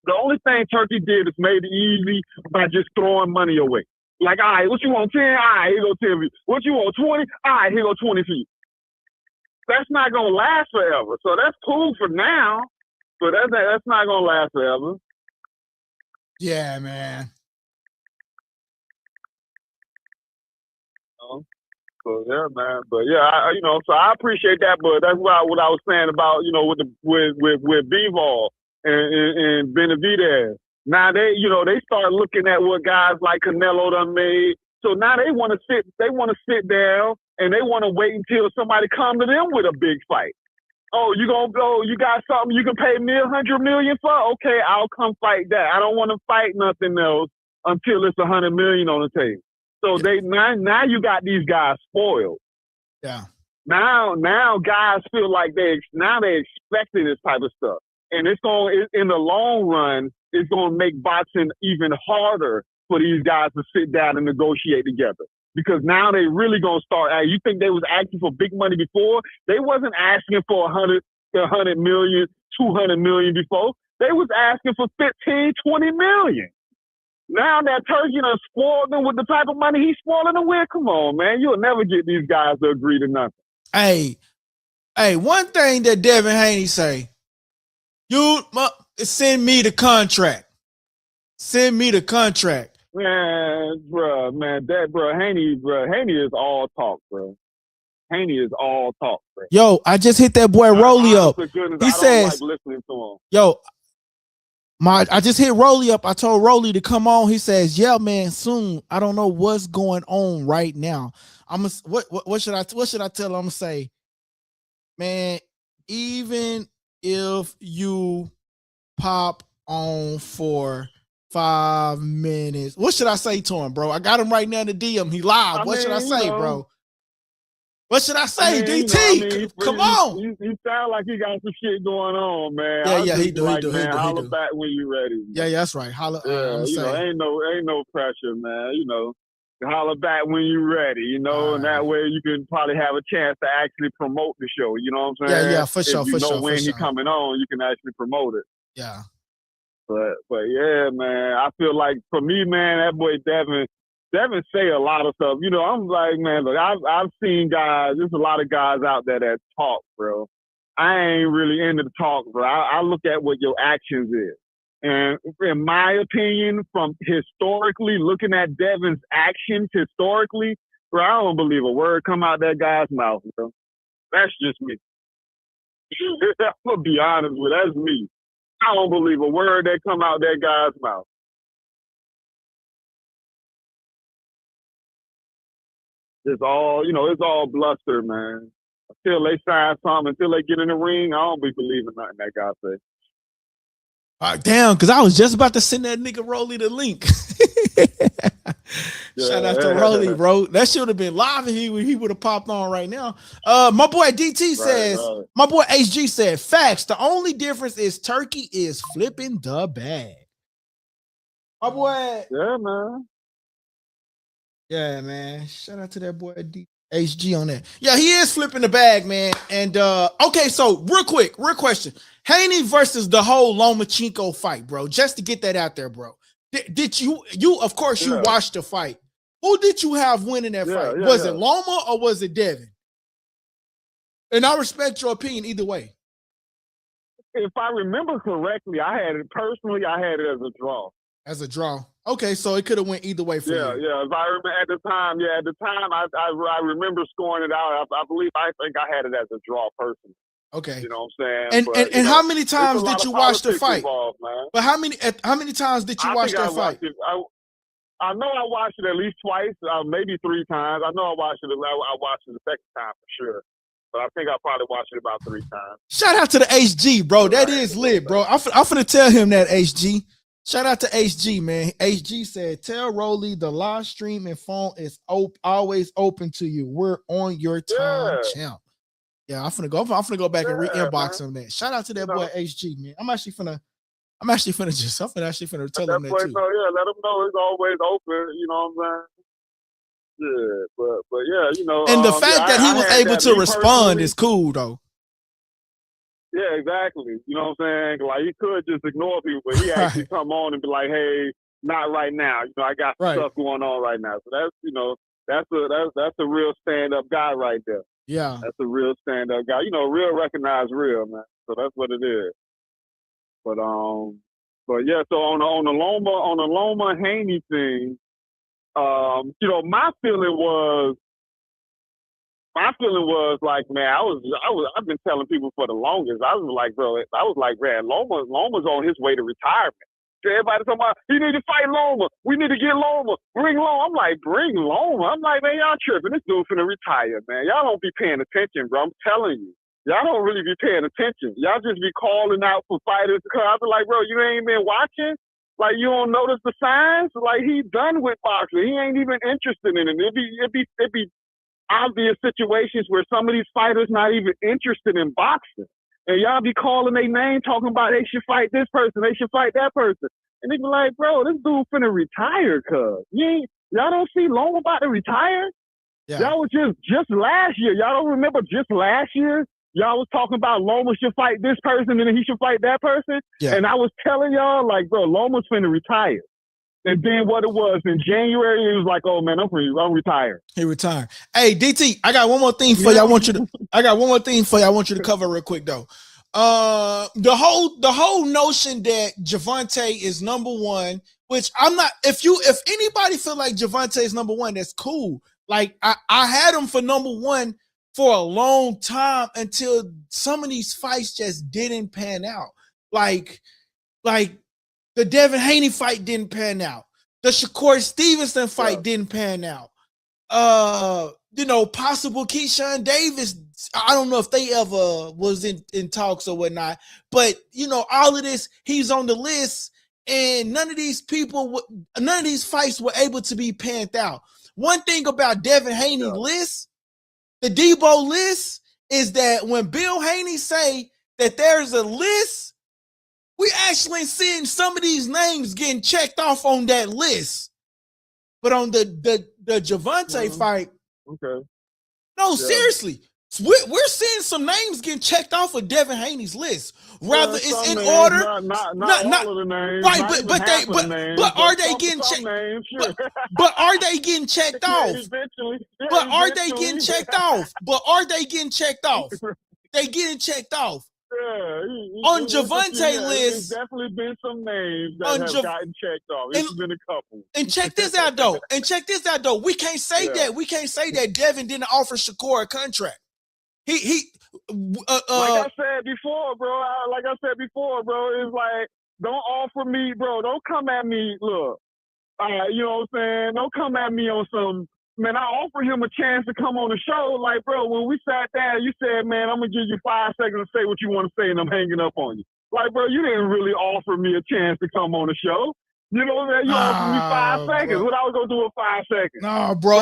The only thing Turkey did is made it easy by just throwing money away. Like, all right, what you want, 10? All right, here go 10 for you. What you want, 20? All right, here go 20 for you. That's not gonna last forever. So that's cool for now, but that's not gonna last forever. Yeah, man. So yeah, man. But yeah, so I appreciate that. But that's what I was saying about, with Bivol and Benavidez. Now they start looking at what guys like Canelo done made. So now they want to sit down and they want to wait until somebody come to them with a big fight. Oh, you gonna go? You got something you can pay me $100 million for? Okay, I'll come fight that. I don't want to fight nothing else until it's $100 million on the table. So now you got these guys spoiled. Yeah. Now guys feel like they expecting this type of stuff, and it's going in the long run. It's going to make boxing even harder for these guys to sit down and negotiate together, because now they really going to start. You think they was asking for big money before? They wasn't asking for 100 million, 200 million before. They was asking for 15, 20 million. Now that Turkey done spoiled them with the type of money he's spoiling them with, come on, man. You'll never get these guys to agree to nothing. Hey, one thing that Devin Haney say, send me the contract. Send me the contract. Man, Haney is all talk, bro. Haney is all talk, bro. Yo, I just hit that boy Rolly up. He says, like listening to him. Yo, I just hit Rolly up. I told Rolly to come on. He says, yeah, man, soon. I don't know what's going on right now. What should I tell him? I'm gonna say, man, even if you pop on for 5 minutes, what should I say to him, bro? I got him right now in the DM. He live. What should I say, bro? What should I say, DT? Come on. You sound like he got some shit going on, man. Yeah, he do. Holler back when you ready. Yeah, that's right. Holler. Ain't no pressure, man. Holler back when you ready, and that way you can probably have a chance to actually promote the show. You know what I'm saying? Yeah, for sure. If you know when he coming on, you can actually promote it. Yeah. But yeah, man, I feel like for me, man, that boy Devin say a lot of stuff. I'm like, man, look, I've seen guys. There's a lot of guys out there that talk, bro. I ain't really into the talk, bro. I look at what your actions is. And in my opinion, from historically looking at Devin's actions historically, bro, I don't believe a word come out that guy's mouth, bro. That's just me. I'm gonna be honest with you, that's me. I don't believe a word that come out that guy's mouth. It's all bluster, man. Until they sign something, until they get in the ring, I don't be believing nothing that guy say. All right, damn, because I was just about to send that nigga Rolly the link. Shout out to Rolly, bro. That should have been live and he would have popped on right now. My boy DT says, my boy HG said, facts. The only difference is Turkey is flipping the bag. My boy. Yeah, man. Yeah, man. Shout out to that boy HG on that. Yeah, he is flipping the bag, man. And okay, so real question. Haney versus the whole Lomachenko fight, bro. Just to get that out there, bro. Did you of course you watched the fight. Who did you have winning that fight? Was it Loma or was it Devin? And I respect your opinion either way. If I remember correctly, I had it as a draw. As a draw. Okay, so it could have went either way for Yeah, you. yeah. If I remember at the time, I remember scoring it out. I think I had it as a draw person. Okay. You know what I'm saying? And how many times did you watch the fight? Involved, man. But how many times did you watch that fight? I know I watched it at least twice, maybe 3 times. I know I watched it. I watched it the second time for sure. But I think I probably watched it about 3 times. Shout out to the HG, bro. That is lit, bro. I'm finna tell him that, HG. Shout out to HG, man. HG said, tell Rolly the live stream and phone is always open to you. We're on your time, champ. Yeah, I'm finna go back and re-inbox him that. Shout out to that boy HG, man. I'm actually finna tell him that too. Let him know it's always open. You know what I'm saying? Yeah, but yeah, you know. And the fact that he was able to respond is cool, though. Yeah, exactly. You know what I'm saying? Like, he could just ignore people, but he actually come on and be like, "Hey, not right now. You know, I got stuff going on right now." So that's, you know, that's a real stand-up guy right there. Yeah, that's a real stand-up guy. You know, real recognize real, man. So that's what it is. But yeah. So on the Loma Haney thing, you know, my feeling was like, man, I've been telling people for the longest. I was like, man, Loma's on his way to retirement. Everybody talking about, he need to fight Loma. We need to get Loma. Bring Loma. I'm like, bring Loma. I'm like, man, y'all tripping. This dude finna retire, man. Y'all don't be paying attention, bro. I'm telling you. Y'all don't really be paying attention. Y'all just be calling out for fighters to come. I be like, bro, you ain't been watching? Like, you don't notice the signs? Like, he done with boxing. He ain't even interested in it. It'd be obvious situations where some of these fighters not even interested in boxing. And y'all be calling their name, talking about they should fight this person, they should fight that person. And they be like, bro, this dude finna retire, cuz. Y'all don't see Loma about to retire? Yeah. Y'all was just last year. Y'all don't remember just last year? Y'all was talking about Loma should fight this person and then he should fight that person. Yeah. And I was telling y'all, like, bro, Loma's finna retire. And then what it was in January, it was like, oh man, I'm retired. He retired. Hey, DT, I got one more thing for you. I want you to cover real quick though. The whole notion that Gervonta is number one, which I'm not. If anybody feel like Gervonta is number one, that's cool. Like I had him for number one for a long time until some of these fights just didn't pan out. Like the Devin Haney fight didn't pan out. The Shakur Stevenson fight didn't pan out. You know, possible Keyshawn Davis. I don't know if they ever was in talks or whatnot, but you know, all of this, he's on the list, and none of these fights were able to be panned out. One thing about Devin Haney's list, the Debo list, is that when Bill Haney say that there's a list, we actually seeing some of these names getting checked off on that list. But on the Gervonta fight, seriously, we're seeing some names getting checked off of Devin Haney's list. Rather, it's in order. Not all of the names. Right, but are they getting checked? But are they getting checked off? But are they getting checked off? But are they getting checked off? They getting checked off. On Gervonta list, there's definitely been some names that have gotten checked off. It's been a couple. And check this out though. We can't say that. We can't say that Devin didn't offer Shakur a contract. Like I said before, bro. It's like, don't offer me, bro. Don't come at me. Look, you know what I'm saying? Don't come at me on some. Man, I offered him a chance to come on the show. Like, bro, when we sat down, you said, man, I'm going to give you 5 seconds to say what you want to say, and I'm hanging up on you. Like, bro, you didn't really offer me a chance to come on the show. You know what I'm saying? You offered me 5 seconds. Bro. What I was going to do with 5 seconds? No, bro.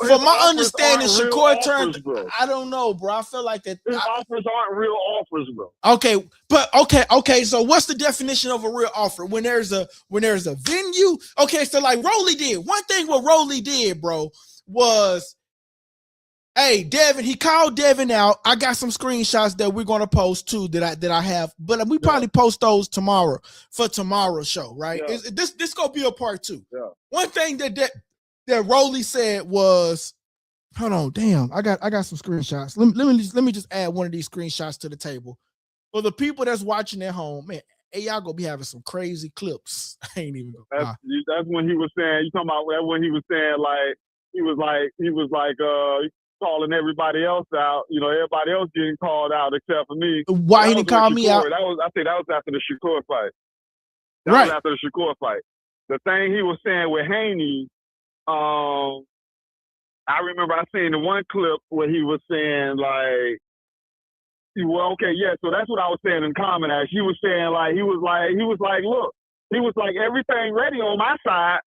From my understanding, Shakur turned. I don't know, bro. I feel like that. His offers aren't real offers, bro. Okay, but okay. So what's the definition of a real offer? When there's a venue? Okay, so like Rolly did. One thing what Rolly did, bro, was, hey, Devin, he called Devin out. I got some screenshots that we're gonna post too that I have, but we probably post those tomorrow for tomorrow's show, right? Yeah. This gonna be a part 2. Yeah. One thing that Rolly said was, hold on, damn, I got some screenshots. Let me just add one of these screenshots to the table for the people that's watching at home. Man, Hey, y'all gonna be having some crazy clips. I ain't even gonna lie. That's when he was saying. You talking about that when he was saying like he was like calling everybody else out. You know, everybody else getting called out except for me. Why he didn't call me out? I think that was after the Shakur fight. That Right. was after the Shakur fight. The thing he was saying with Haney, I remember I seen the one clip where he was saying like, well, okay, yeah. So that's what I was saying in comment. As he was saying, like, he was like, look, he was like, everything ready on my side.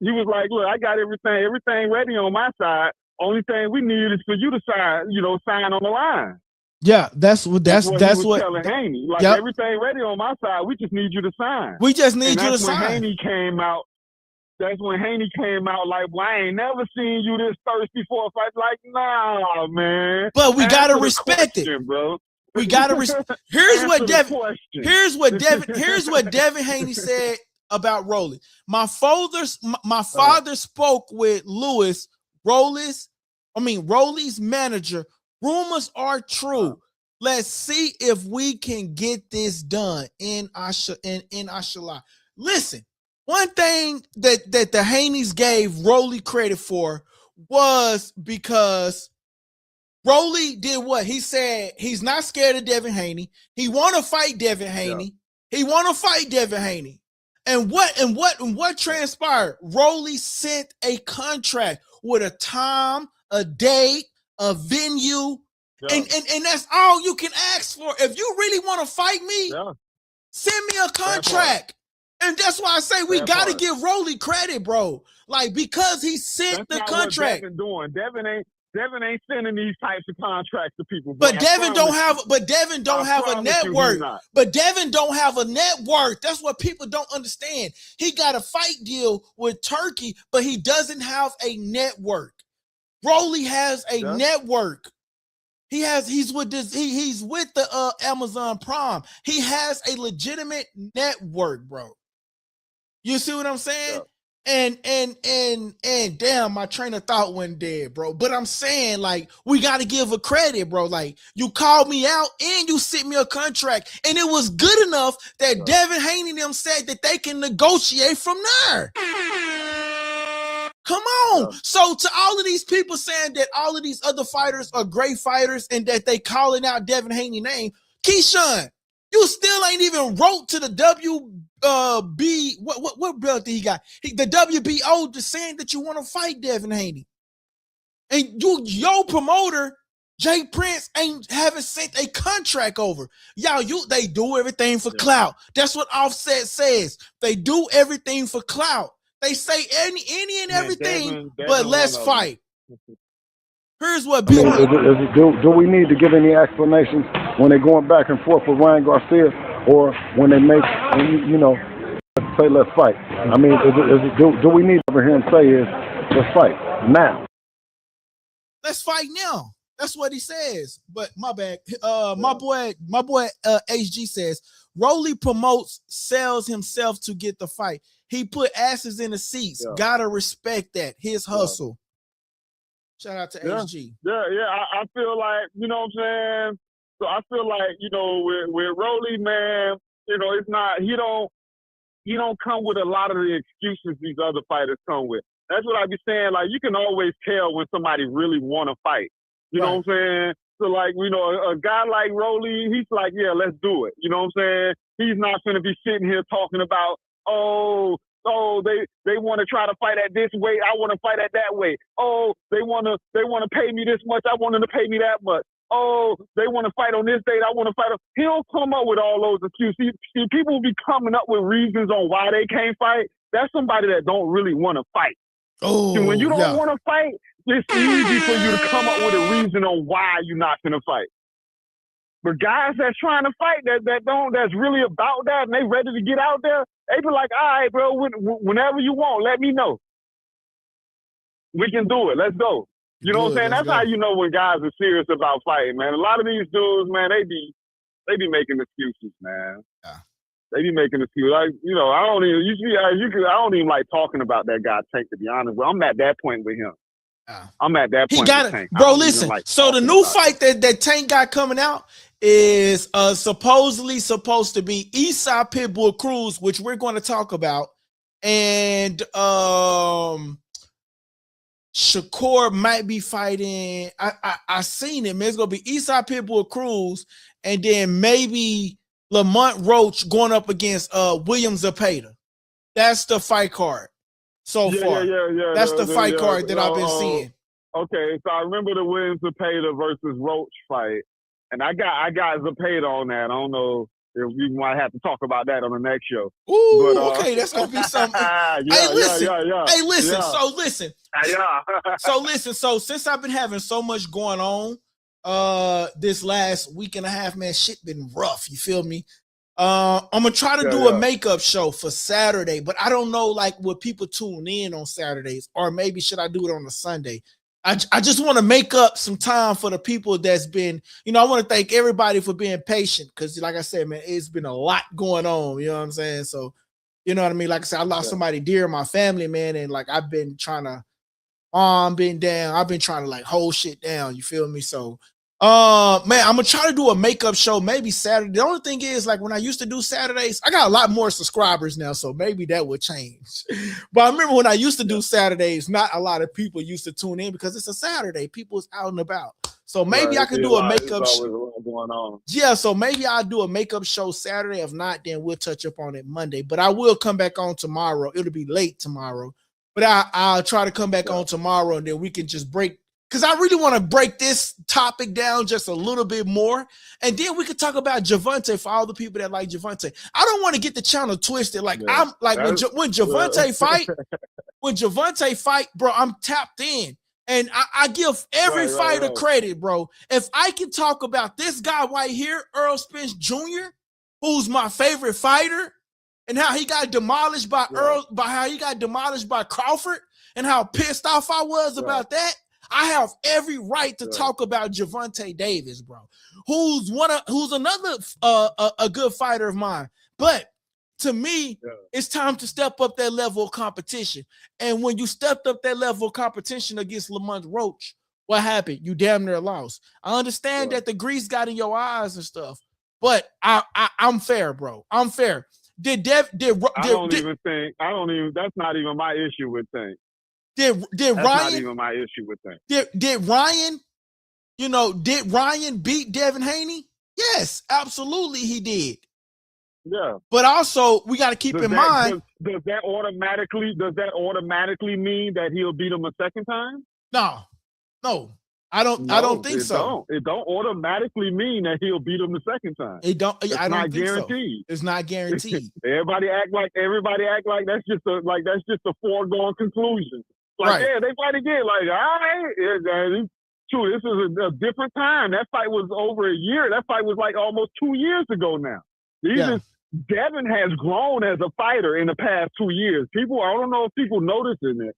He was like, look, I got everything ready on my side. Only thing we need is for you to sign on the line. Yeah, that's what he was telling Haney. Like, everything ready on my side. We just need you to sign. We just need you to sign. That's when Haney came out like, well, I ain't never seen you this thirsty for a fight. Like, nah, man. But we gotta respect it, bro. We gotta respect. Here's what Devin Haney said about Rolly. My father spoke with Rolly's manager. Rumors are true. Let's see if we can get this done in Ashala. Listen. One thing that the Haneys gave Rolly credit for was because Rolly did what? He said he's not scared of Devin Haney. He want to fight Devin Haney. Yeah. He want to fight Devin Haney. And what transpired? Rolly sent a contract with a time, a date, a venue, and that's all you can ask for. If you really want to fight me, send me a contract. And that's why I say we got to give Rolly credit, bro. Like, because he sent the contract. That's not what Devin ain't sending these types of contracts to people. Bro. But Devin don't have a network. But Devin don't have a network. That's what people don't understand. He got a fight deal with Turkey, but he doesn't have a network. Rolly has a network. He's with the Amazon Prime. He has a legitimate network, bro. You see what I'm saying? Yeah. And damn, my train of thought went dead, bro. But I'm saying, like, we got to give a credit, bro. Like, you called me out and you sent me a contract, and it was good enough that Devin Haney and them said that they can negotiate from there. Come on. Yeah. So to all of these people saying that all of these other fighters are great fighters and that they calling out Devin Haney's name, Keyshawn, you still ain't even wrote to the what belt did he got? The WBO just saying that you want to fight Devin Haney. And your promoter, Jay Prince, haven't sent a contract over. They do everything for clout. That's what Offset says. They do everything for clout. They say any and everything, but let's fight. Here's what do we need to give any explanations when they're going back and forth with Ryan Garcia, or when they say let's fight? I mean, do we need to over here and say is let's fight now? Let's fight now. That's what he says. But my bad. My boy HG says Rolly sells himself to get the fight. He put asses in the seats. Yeah. Gotta respect that. His hustle. Shout out to HG. Yeah. I feel like, you know what I'm saying? So I feel like, with Rolly, man, it's not, he don't come with a lot of the excuses these other fighters come with. That's what I be saying. Like, you can always tell when somebody really want to fight. You know what I'm saying? So, like, a guy like Rolly, he's like, yeah, let's do it. You know what I'm saying? He's not going to be sitting here talking about, they want to try to fight at this weight. I want to fight at that weight. Oh, they want to pay me this much. I want them to pay me that much. Oh, they want to fight on this date. I want to fight. He'll come up with all those excuses. See, people will be coming up with reasons on why they can't fight. That's somebody that don't really want to fight. Oh, and when you don't want to fight, it's easy for you to come up with a reason on why you're not going to fight. But guys that's trying to fight, that's really about that, and they ready to get out there, they be like, all right, bro, whenever you want, let me know. We can do it. Let's go. You know what I'm saying? That's how you know when guys are serious about fighting, man. A lot of these dudes, man, they be making excuses, man. Yeah. They be making excuses. Like, I don't even like talking about that guy Tank, to be honest. But I'm at that point with him. I'm at that point. He got it, bro. Listen, so the new fight that Tank got coming out is supposedly supposed to be Eastside Pitbull Cruz, which we're going to talk about, and Shakur might be fighting. I seen it, man. It's gonna be Eastside Pitbull Cruz, and then maybe Lamont Roach going up against William Zepeda. That's the fight card so far. That's the fight card that I've been seeing. Okay, so I remember the William Zepeda versus Roach fight, and I got Zepeda on that. I don't know if we might have to talk about that on the next show. Ooh, but, okay, that's gonna be something. Hey, listen. So since I've been having so much going on, this last week and a half, man, shit been rough. You feel me? I'm gonna try to do a makeup show for Saturday, but I don't know, like, will people tune in on Saturdays, or maybe should I do it on a Sunday? I just want to make up some time for the people that's been, I want to thank everybody for being patient, because like I said, man, it's been a lot going on, you know what I'm saying? So, you know what I mean? Like I said, I lost somebody dear in my family, man, and like I've been trying to I've been trying to like hold shit down, you feel me? So man, I'm gonna try to do a makeup show maybe Saturday. The only thing is, like, when I used to do Saturdays, I got a lot more subscribers now, so maybe that would change. But I remember when I used to do Saturdays, not a lot of people used to tune in because it's a Saturday. People's out and about. So maybe I could do a makeup show. Yeah, so maybe I'll do a makeup show Saturday. If not, then we'll touch up on it Monday. But I will come back on tomorrow. It'll be late tomorrow. But I'll try to come back on tomorrow, and then we can just break. Because I really want to break this topic down just a little bit more. And then we could talk about Javante for all the people that like Javante. I don't want to get the channel twisted. Like, I'm like, when Javante fight, bro, I'm tapped in. And I give every fighter credit, bro. If I can talk about this guy right here, Earl Spence Jr., who's my favorite fighter, and how he got demolished by how he got demolished by Crawford, and how pissed off I was about that, I have every right to talk about Javante Davis, bro, who's another a good fighter of mine. But to me, it's time to step up that level of competition. And when you stepped up that level of competition against Lamont Roach, what happened? You damn near lost. I understand that the grease got in your eyes and stuff, but I'm fair, bro. I'm fair. That's not even my issue with things. That's not even my issue with that. Did Ryan beat Devin Haney? Yes, absolutely he did. Yeah. But also we got to keep in mind. Does that automatically mean that he'll beat him a second time? No. I don't think so. It don't automatically mean that he'll beat him the second time. I don't think guaranteed. So. It's not guaranteed. Everybody act like that's just a foregone conclusion. Like, yeah, they fight again. Like, all right, true. This is a different time. That fight was over a year. That fight was like almost 2 years ago now. Devin has grown as a fighter in the past 2 years. I don't know if people noticing it.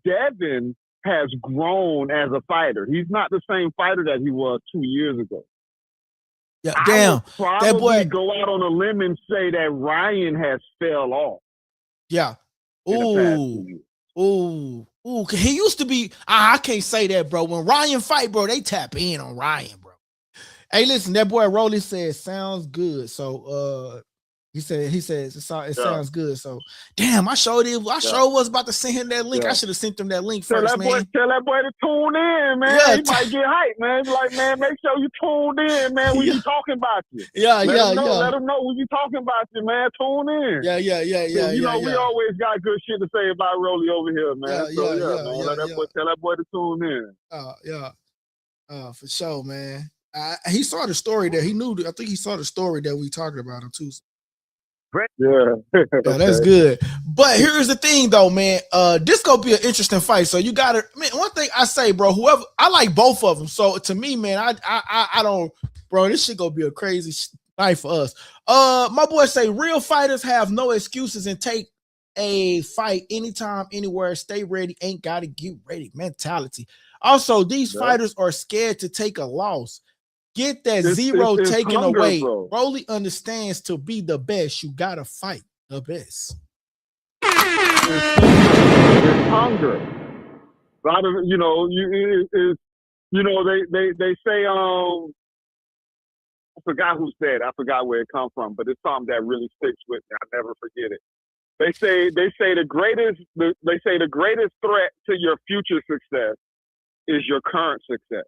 Devin has grown as a fighter. He's not the same fighter that he was 2 years ago. Yeah, damn. That boy go out on a limb and say that Ryan has fell off. Yeah. Ooh, he used to be. I can't say that, bro. When Ryan fight, bro, they tap in on Ryan, bro. Hey, listen, that boy Rolly says sounds good. So, he says it sounds good. So, damn, I sure was about to send him that link. I should have sent him that link first, man. Tell that boy to tune in, man. He might get hyped, man. Like, man, make sure you tuned in, man. We be talking about you. Let him know we be talking about you, man. Tune in. Yeah. We always got good shit to say about Rolly over here, man. Tell that boy to tune in. For sure, man. He saw the story there. I think he saw the story that we talking about him too. Yeah, that's good. But here's the thing, though, man. This gonna be an interesting fight. So you gotta, man. One thing I say, bro. Whoever, I like both of them. So to me, man, I don't, bro. This shit gonna be a crazy night for us. My boy say real fighters have no excuses and take a fight anytime, anywhere. Stay ready. Ain't gotta get ready. Mentality. Also, these fighters are scared to take a loss. Get that zero taken away. Bro. Rolly understands to be the best, you gotta fight the best. It's hunger. A lot of, they say, I forgot who said it. I forgot where it come from, but it's something that really sticks with me. I never forget it. They say the greatest threat to your future success is your current success.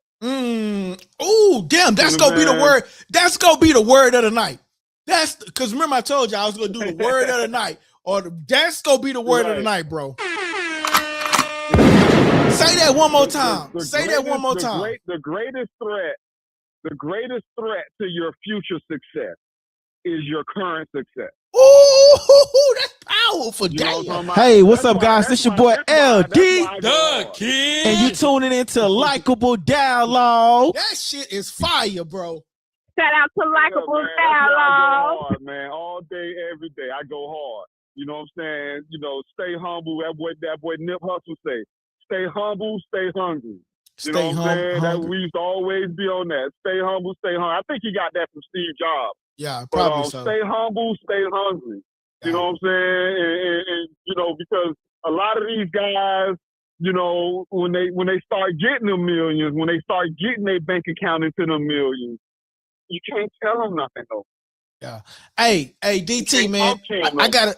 Oh, damn, that's gonna be the word. That's gonna be the word of the night. That's because remember I told you I was gonna do the word of the night, that's gonna be the word of the night, bro. Say that one more time. The greatest threat to your future success is your current success. Ooh, that's powerful. Damn. Hey, what's up, guys? This your boy LD. The Kid. And you tuning into Likeable Dialogue. That shit is fire, bro. Shout out to Likeable Dialogue. Hard, man. All day, every day, I go hard. You know what I'm saying? Stay humble. That boy Nip Hustle say, stay humble, stay hungry. You know what I'm saying? That we used to always be on that. Stay humble, stay hungry. I think he got that from Steve Jobs. Yeah, probably so. Stay humble, stay hungry. You know what I'm saying? And because a lot of these guys, when they start getting the millions, when they start getting their bank account into the millions, you can't tell them nothing though. Yeah. Hey, DT, man. I gotta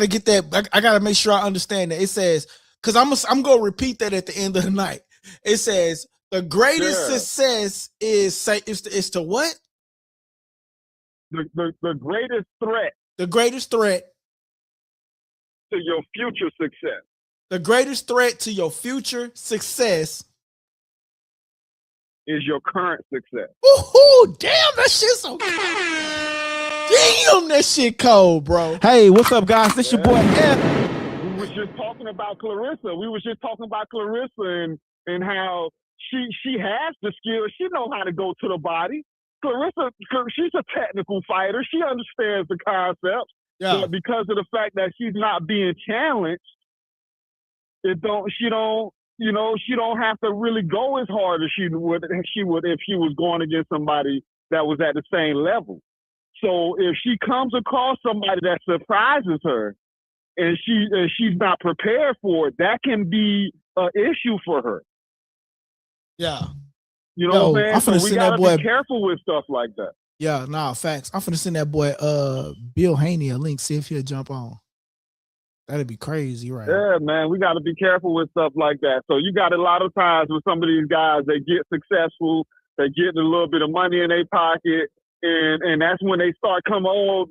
get that. I gotta make sure I understand that. It says, because I'm gonna repeat that at the end of the night. It says the greatest success is to what? The greatest threat. The greatest threat to your future success. The greatest threat to your future success is your current success. Ooh, damn, that shit's so cold. Damn, that shit cold, bro. Hey, what's up, guys? This your boy F. We was just talking about Clarissa. And how she has the skill. She knows how to go to the body. Clarissa, she's a technical fighter. She understands the concepts. Yeah. But because of the fact that she's not being challenged, she don't have to really go as hard as she would if she was going against somebody that was at the same level. So if she comes across somebody that surprises her and she's not prepared for it, that can be an issue for her. Yeah. You know what I'm saying? So we gotta be careful with stuff like that. Yeah, facts. I'm finna send that boy Bill Haney a link, see if he'll jump on. That'd be crazy, right? Yeah, man. We gotta be careful with stuff like that. So you got a lot of times with some of these guys, they get successful, they get a little bit of money in their pocket, and that's when they start coming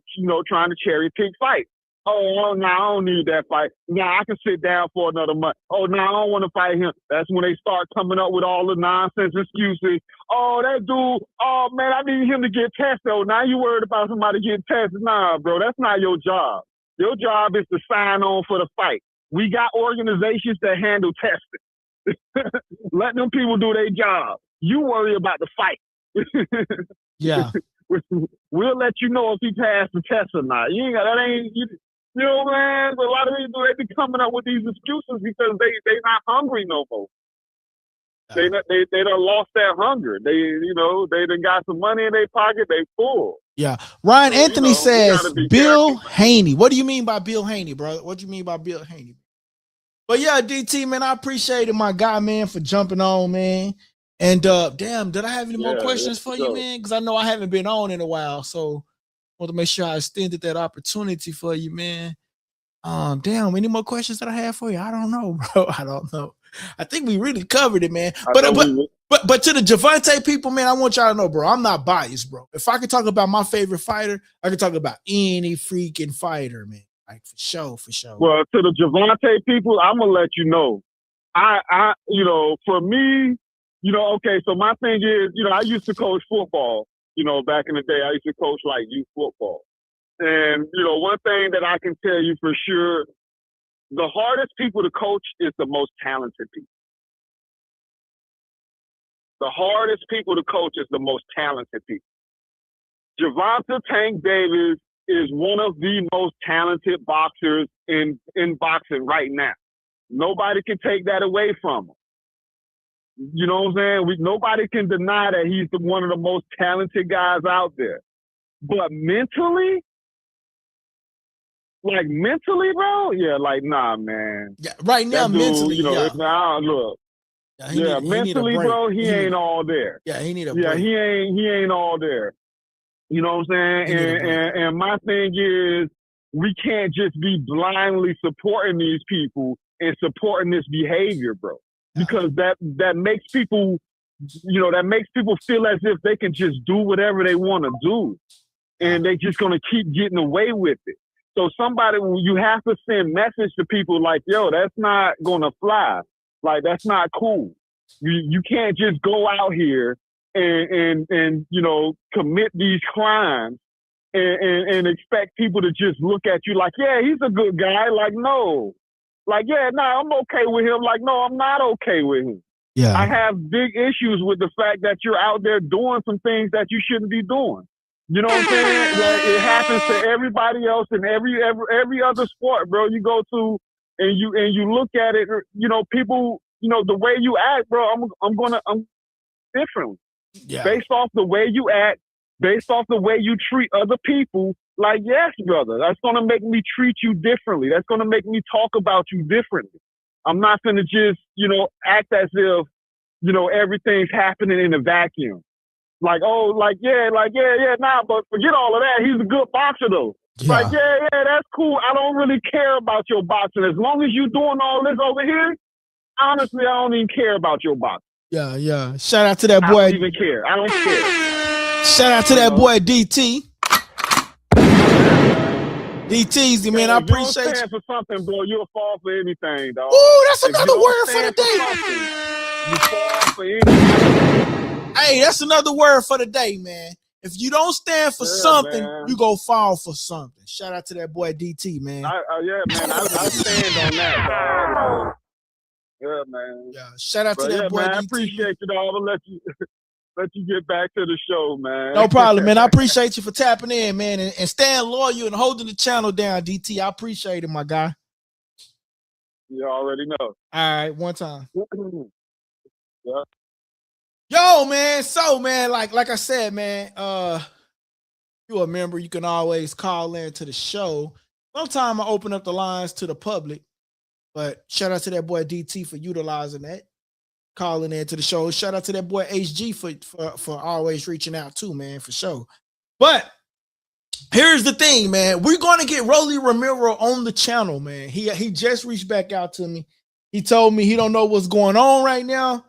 trying to cherry pick fights. Oh, no, I don't need that fight. Now I can sit down for another month. Oh, no, I don't want to fight him. That's when they start coming up with all the nonsense excuses. Oh, that dude, oh, man, I need him to get tested. Oh, now you worried about somebody getting tested. Nah, bro, that's not your job. Your job is to sign on for the fight. We got organizations that handle testing. Let them people do their job. You worry about the fight. Yeah. We'll let you know if he passed the test or not. You know, man, a lot of people, they be coming up with these excuses because they not hungry no more. They done lost that hunger. They done got some money in their pocket. They full. Yeah. Ryan Anthony says Bill Haney. What do you mean by Bill Haney, bro? What do you mean by Bill Haney? But yeah, DT, man, I appreciate it, my guy, man, for jumping on, man. And damn, did I have any more questions for you, man? Because I know I haven't been on in a while, so I want to make sure I extended that opportunity for you, man. Damn, any more questions that I have for you? I don't know, bro. I don't know. I think we really covered it, man. But to the Javante people, man, I want y'all to know, bro, I'm not biased, bro. If I could talk about my favorite fighter, I could talk about any freaking fighter, man. Like for sure. Well, to the Javante people, I'm gonna let you know. For me, okay, so my thing is, I used to coach football. Back in the day, I used to coach like youth football. And, one thing that I can tell you for sure, the hardest people to coach is the most talented people. The hardest people to coach is the most talented people. Gervonta Tank Davis is one of the most talented boxers in boxing right now. Nobody can take that away from him. You know what I'm saying? Nobody can deny that he's one of the most talented guys out there. But mentally, like mentally, bro. Yeah, like nah, man. Yeah, right now, That dude, mentally, if now look, mentally, bro, he ain't all there. Yeah, he need a break. he ain't all there. You know what I'm saying? And my thing is, we can't just be blindly supporting these people and supporting this behavior, bro, because that makes people, that makes people feel as if they can just do whatever they want to do, and they just gonna keep getting away with it. So you have to send message to people like, yo, that's not gonna fly. Like, that's not cool. You can't just go out here and commit these crimes and expect people to just look at you like, yeah, he's a good guy. Like, no. Like, yeah, nah, I'm okay with him. Like, no, I'm not okay with him. Yeah. I have big issues with the fact that you're out there doing some things that you shouldn't be doing. You know what I'm saying? Like, it happens to everybody else in every other sport, bro. You go to and you look at it, people, the way you act, bro, I'm differently. Yeah. Based off the way you act, based off the way you treat other people. Like, yes, brother, that's going to make me treat you differently. That's going to make me talk about you differently. I'm not going to just, act as if, everything's happening in a vacuum. Like, nah, but forget all of that. He's a good boxer, though. Yeah. Like, yeah, that's cool. I don't really care about your boxing. As long as you're doing all this over here, honestly, I don't even care about your boxing. Yeah. Shout out to that boy. I don't even care. I don't care. Shout out to that boy DT. DT's, man, I appreciate you. If you don't stand for something, bro, you'll fall for anything, dog. Ooh, that's another word for the day. You fall for anything. Hey, that's another word for the day, man. If you don't stand for something, man, you go fall for something. Shout out to that boy DT, man. I stand on that, dog. Yeah, man. Yeah, shout out to that boy man, DT. I appreciate you, dog. I'll let you get back to the show, man. No problem, man. I appreciate you for tapping in, man, and staying loyal and holding the channel down, DT. I appreciate it, my guy. You already know. All right, one time. Yeah. Yo, man. So, man, like I said, man, you a member, you can always call in to the show. Sometime I open up the lines to the public, but shout out to that boy DT for utilizing that. Calling in to the show. Shout out to that boy HG for always reaching out too, man, for sure. But here's the thing, man. We're going to get Rolly Romero on the channel, man. He just reached back out to me. He told me he don't know what's going on right now,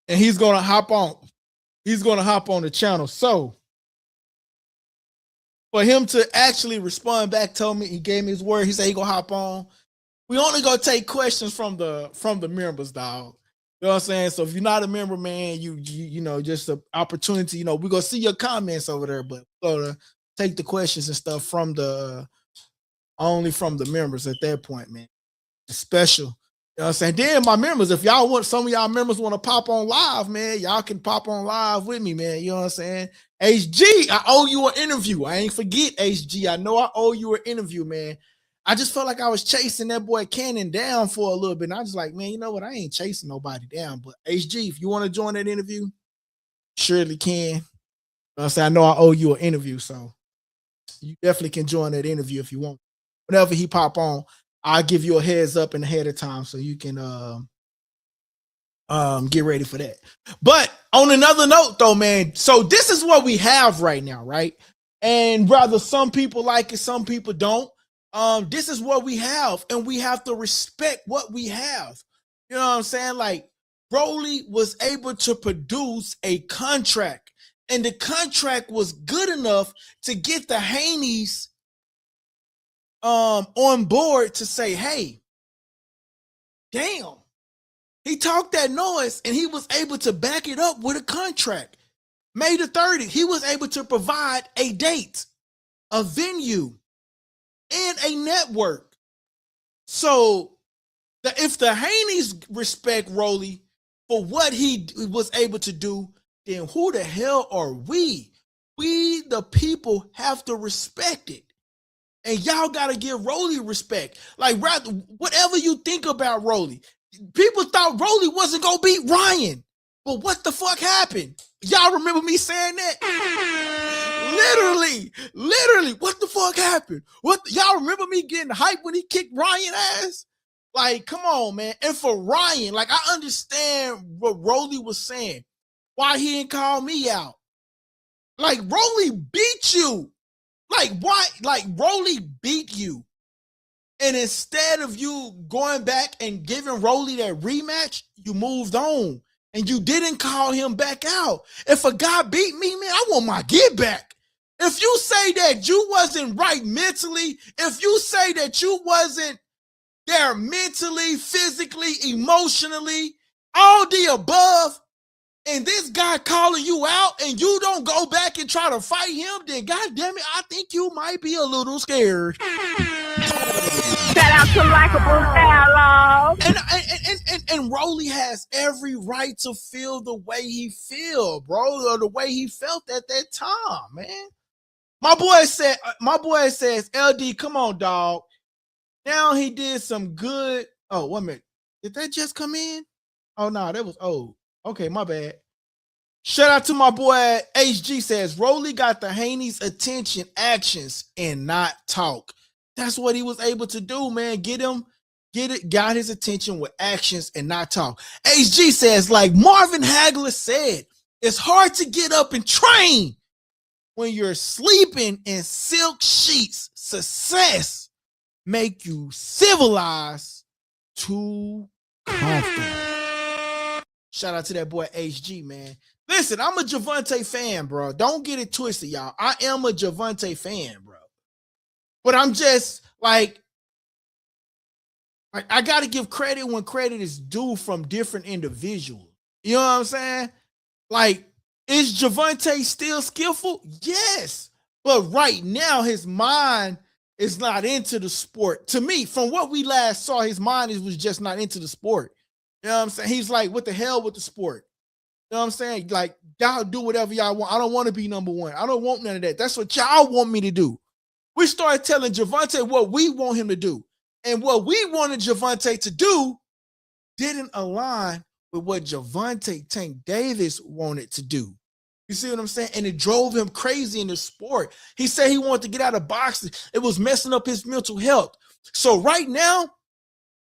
and he's going to hop on. He's going to hop on the channel. So for him to actually respond back, told me, he gave me his word. He said he going to hop on. We only going to take questions from the members, dog. You know what I'm saying? So if you're not a member, man, you just an opportunity. We're going to see your comments over there, but we're going to take the questions and stuff only from the members at that point, man. It's special. You know what I'm saying? Then my members, if y'all want, some of y'all members want to pop on live, man, y'all can pop on live with me, man. You know what I'm saying? HG, I owe you an interview. I ain't forget, HG. I know I owe you an interview, man. I just felt like I was chasing that boy Cannon down for a little bit. And I was like, man, you know what? I ain't chasing nobody down. But HG, if you want to join that interview, surely can. You know what I'm saying? I know I owe you an interview, so you definitely can join that interview if you want. Whenever he pop on, I'll give you a heads up and ahead of time so you can get ready for that. But on another note, though, man, so this is what we have right now, right? And rather some people like it, some people don't. This is what we have, and we have to respect what we have. You know what I'm saying? Like, Broly was able to produce a contract, and the contract was good enough to get the Haneys on board to say, hey, damn, he talked that noise, and he was able to back it up with a contract. May the 30th, he was able to provide a date, a venue, and a network. So if the Haneys respect Rolly for what he was able to do, then who the hell are we? We, the people, have to respect it. And y'all got to give Rolly respect. Like, rather, whatever you think about Rolly, people thought Rolly wasn't going to beat Ryan. But what the fuck happened? Y'all remember me saying that? Literally, what the fuck fuck happened? Y'all remember me getting hyped when he kicked Ryan ass? Like, come on, man. And for Ryan, like, I understand what Rolly was saying. Why he didn't call me out? Like, Rolly beat you. Like, why? Like, Rolly beat you. And instead of you going back and giving Rolly that rematch, you moved on. And you didn't call him back out. If a guy beat me, man, I want my get back. If you say that you wasn't right mentally, if you say that you wasn't there mentally, physically, emotionally, all the above, and this guy calling you out and you don't go back and try to fight him, then goddamn it, I think you might be a little scared. Shout out to Likeable Dialogue. And Rolly has every right to feel the way he feel, bro, or the way he felt at that time, man. My boy says, LD, come on, dog. Now he did some good. Oh, wait a minute. Did that just come in? Oh, no, that was old. Okay, my bad. Shout out to my boy HG says, Rolly got the Haney's attention, actions, and not talk. That's what he was able to do, man. Got his attention with actions and not talk. HG says, like Marvin Hagler said, it's hard to get up and train when you're sleeping in silk sheets. Success make you civilized too comfortable. Shout out to that boy HG, man. Listen, I'm a Gervonta fan, bro. Don't get it twisted, y'all. I am a Gervonta fan, bro. But I'm just like I got to give credit when credit is due from different individuals. You know what I'm saying? Like, is Gervonta still skillful? Yes. But right now, his mind is not into the sport. To me, from what we last saw, his mind was just not into the sport. You know what I'm saying? He's like, what the hell with the sport? You know what I'm saying? Like, y'all do whatever y'all want. I don't want to be number one. I don't want none of that. That's what y'all want me to do. We started telling Gervonta what we want him to do. And what we wanted Gervonta to do didn't align with what Gervonta Tank Davis wanted to do. You see what I'm saying? And it drove him crazy in the sport. He said he wanted to get out of boxing. It was messing up his mental health. So right now,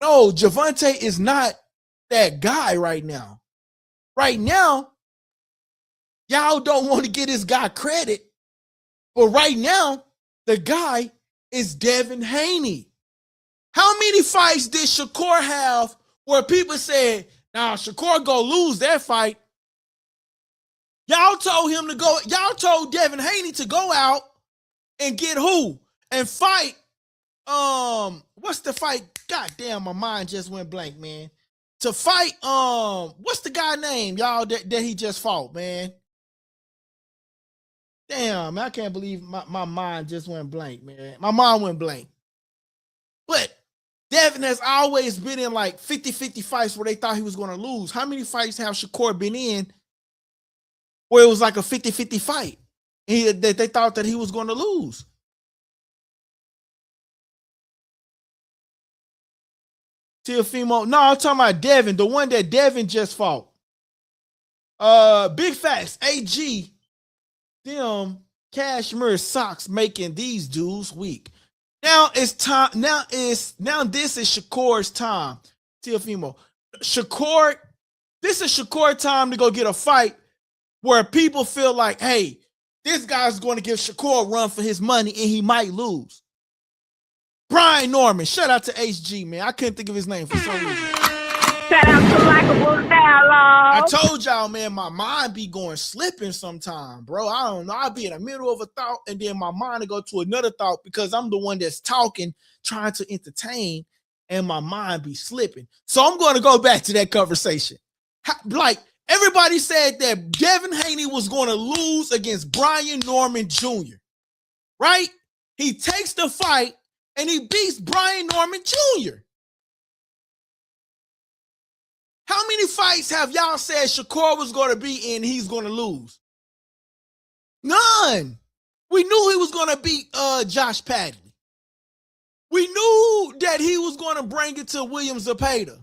no, Gervonta is not that guy right now. Right now, y'all don't want to give this guy credit. But right now, the guy is Devin Haney. How many fights did Shakur have where people said, nah, Shakur go lose that fight? Y'all told him to go, y'all told Devin Haney to go out and get who? And fight, what's the fight? God damn, my mind just went blank, man. To fight, what's the guy name, y'all, that he just fought, man? Damn, man, I can't believe my mind just went blank, man. My mind went blank. But Devin has always been in like 50-50 fights where they thought he was going to lose. How many fights have Shakur been in where it was like a 50-50 fight? That they thought that he was going to lose. Teofimo. No, I'm talking about Devin, the one that Devin just fought. Big facts. AG. Them cashmere socks making these dudes weak. Now it's time. Now this is Shakur's time. Teofimo. Shakur, this is Shakur time to go get a fight where people feel like, hey, this guy's going to give Shakur a run for his money and he might lose. Brian Norman, shout out to HG, man. I couldn't think of his name for some reason. Shout out to Likeable Dialogue. I told y'all, man, my mind be going slipping sometime, bro. I don't know. I'll be in the middle of a thought and then my mind will go to another thought because I'm the one that's talking, trying to entertain, and my mind be slipping. So I'm going to go back to that conversation. Like, everybody said that Devin Haney was going to lose against Brian Norman Jr., right? He takes the fight and he beats Brian Norman Jr. How many fights have y'all said Shakur was going to be in he's going to lose? None. We knew he was going to beat Josh Patton. We knew that he was going to bring it to William Zepeda.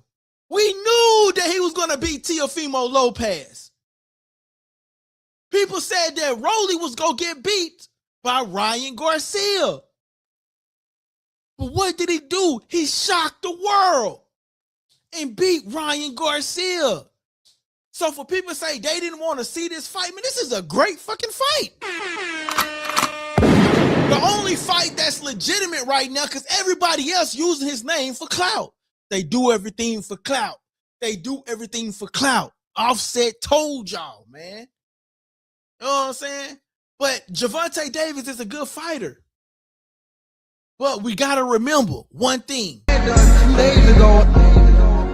We knew that he was going to beat Teofimo Lopez. People said that Rolly was going to get beat by Ryan Garcia. But what did he do? He shocked the world and beat Ryan Garcia. So for people to say they didn't want to see this fight, man, this is a great fucking fight. The only fight that's legitimate right now, because everybody else using his name for clout. They do everything for clout. They do everything for clout. Offset told y'all, man. You know what I'm saying? But Gervonta Davis is a good fighter. But we got to remember one thing. 2 days ago,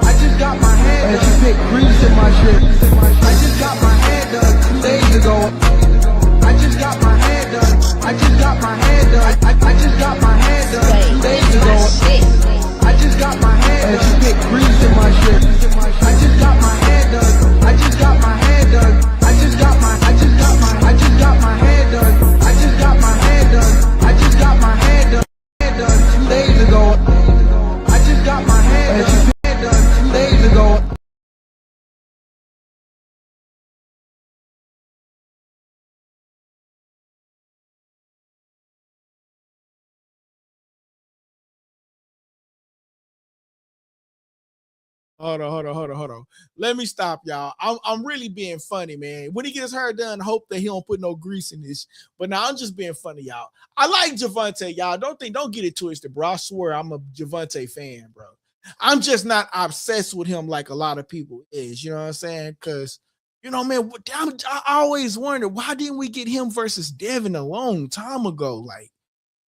I just got my hair done. You pick grease in my shit. I just got my hair done 2 days ago. I just got my hair done. I just got my hair done. I just got my hair done 2 days ago. I just got my hair done. You pick grease in my shit. I just got my hair done. I just got my hair done. I just got my hair done. I just got my hair done. I just got my hair done 2 days ago. I just got my hair done 2 days ago. Hold on. Let me stop, y'all. I'm really being funny, man. When he gets hair done, hope that he don't put no grease in this. But now I'm just being funny, y'all. I like Gervonta, y'all. Don't get it twisted, bro. I swear I'm a Gervonta fan, bro. I'm just not obsessed with him like a lot of people is. You know what I'm saying? Because, you know, man, I always wonder, why didn't we get him versus Devin a long time ago? Like,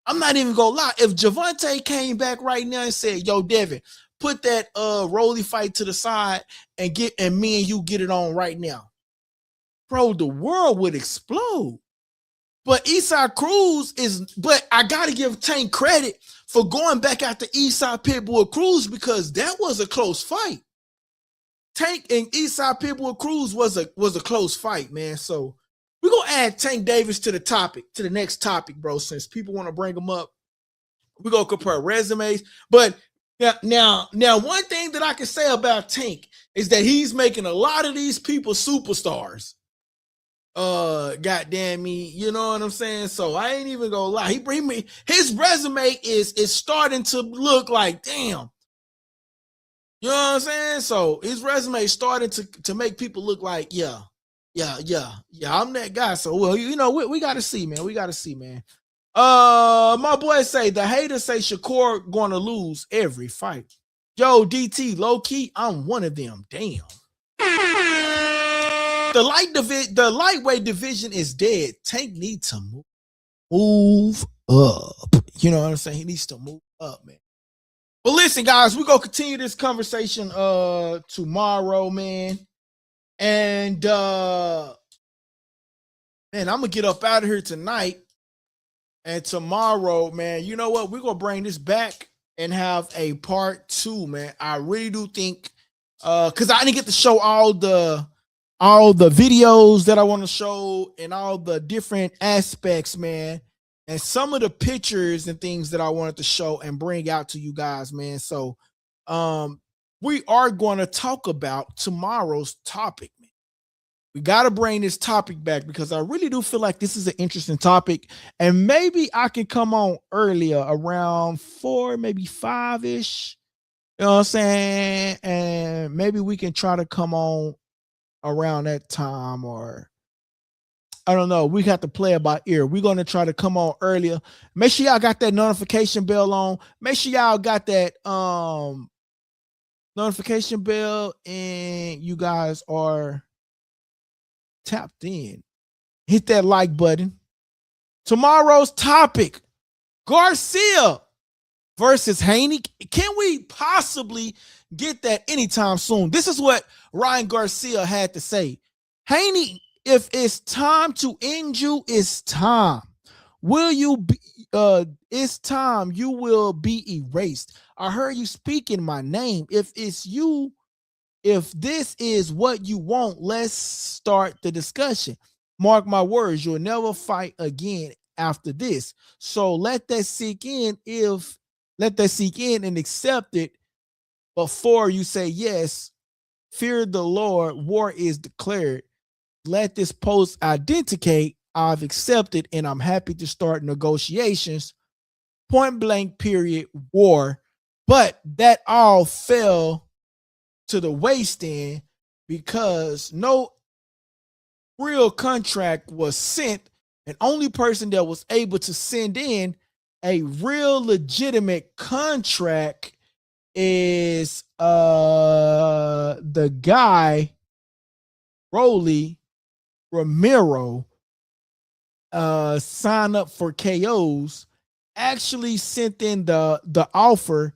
I'm not even gonna lie. If Gervonta came back right now and said, yo, Devin, put that Rolly fight to the side and me and you get it on right now, bro, the world would explode. But but I gotta give Tank credit for going back after Eastside Pitbull Cruz, because that was a close fight. Tank and Eastside Pitbull Cruz was a close fight, man. So we're gonna add Tank Davis to the next topic, bro. Since people want to bring him up, we're gonna compare resumes. But now, one thing that I can say about Tank is that he's making a lot of these people superstars. Goddamn me, you know what I'm saying? So I ain't even gonna lie. His resume is starting to look like, damn. You know what I'm saying? So his resume is starting to make people look like, yeah, I'm that guy. So, well, you know, we gotta see, man. My boy say the haters say Shakur gonna lose every fight. Yo, DT, low key, I'm one of them. Damn. The lightweight division is dead. Tank needs to move up. You know what I'm saying? He needs to move up, man. But listen, guys, we're gonna continue this conversation tomorrow, man. And man, I'm gonna get up out of here tonight. And tomorrow, man, you know what? We're going to bring this back and have a part 2, man. I really do think, because I didn't get to show all the videos that I want to show and all the different aspects, man. And some of the pictures and things that I wanted to show and bring out to you guys, man. So we are going to talk about tomorrow's topic, man. We got to bring this topic back because I really do feel like this is an interesting topic. And maybe I can come on earlier around 4, maybe 5-ish. You know what I'm saying? And maybe we can try to come on around that time, or I don't know. We have to play it by ear. We're going to try to come on earlier. Make sure y'all got that notification bell on. Make sure y'all got that notification bell and you guys are tapped in. Hit that like button. Tomorrow's topic, Garcia versus Haney. Can we possibly get that anytime soon? This is what Ryan Garcia had to say. Haney, if it's time to end you, it's time. It's time you will be erased. I heard you speaking my name. If this is what you want, let's start the discussion. Mark my words, you'll never fight again after this. So let that sink in and accept it before you say yes. Fear the Lord, war is declared. Let this post authenticate. I've accepted and I'm happy to start negotiations. point blank period war, but that all fell to the waste end because no real contract was sent, and only person that was able to send in a real legitimate contract is the guy Romero sign up for KOs, actually sent in the offer,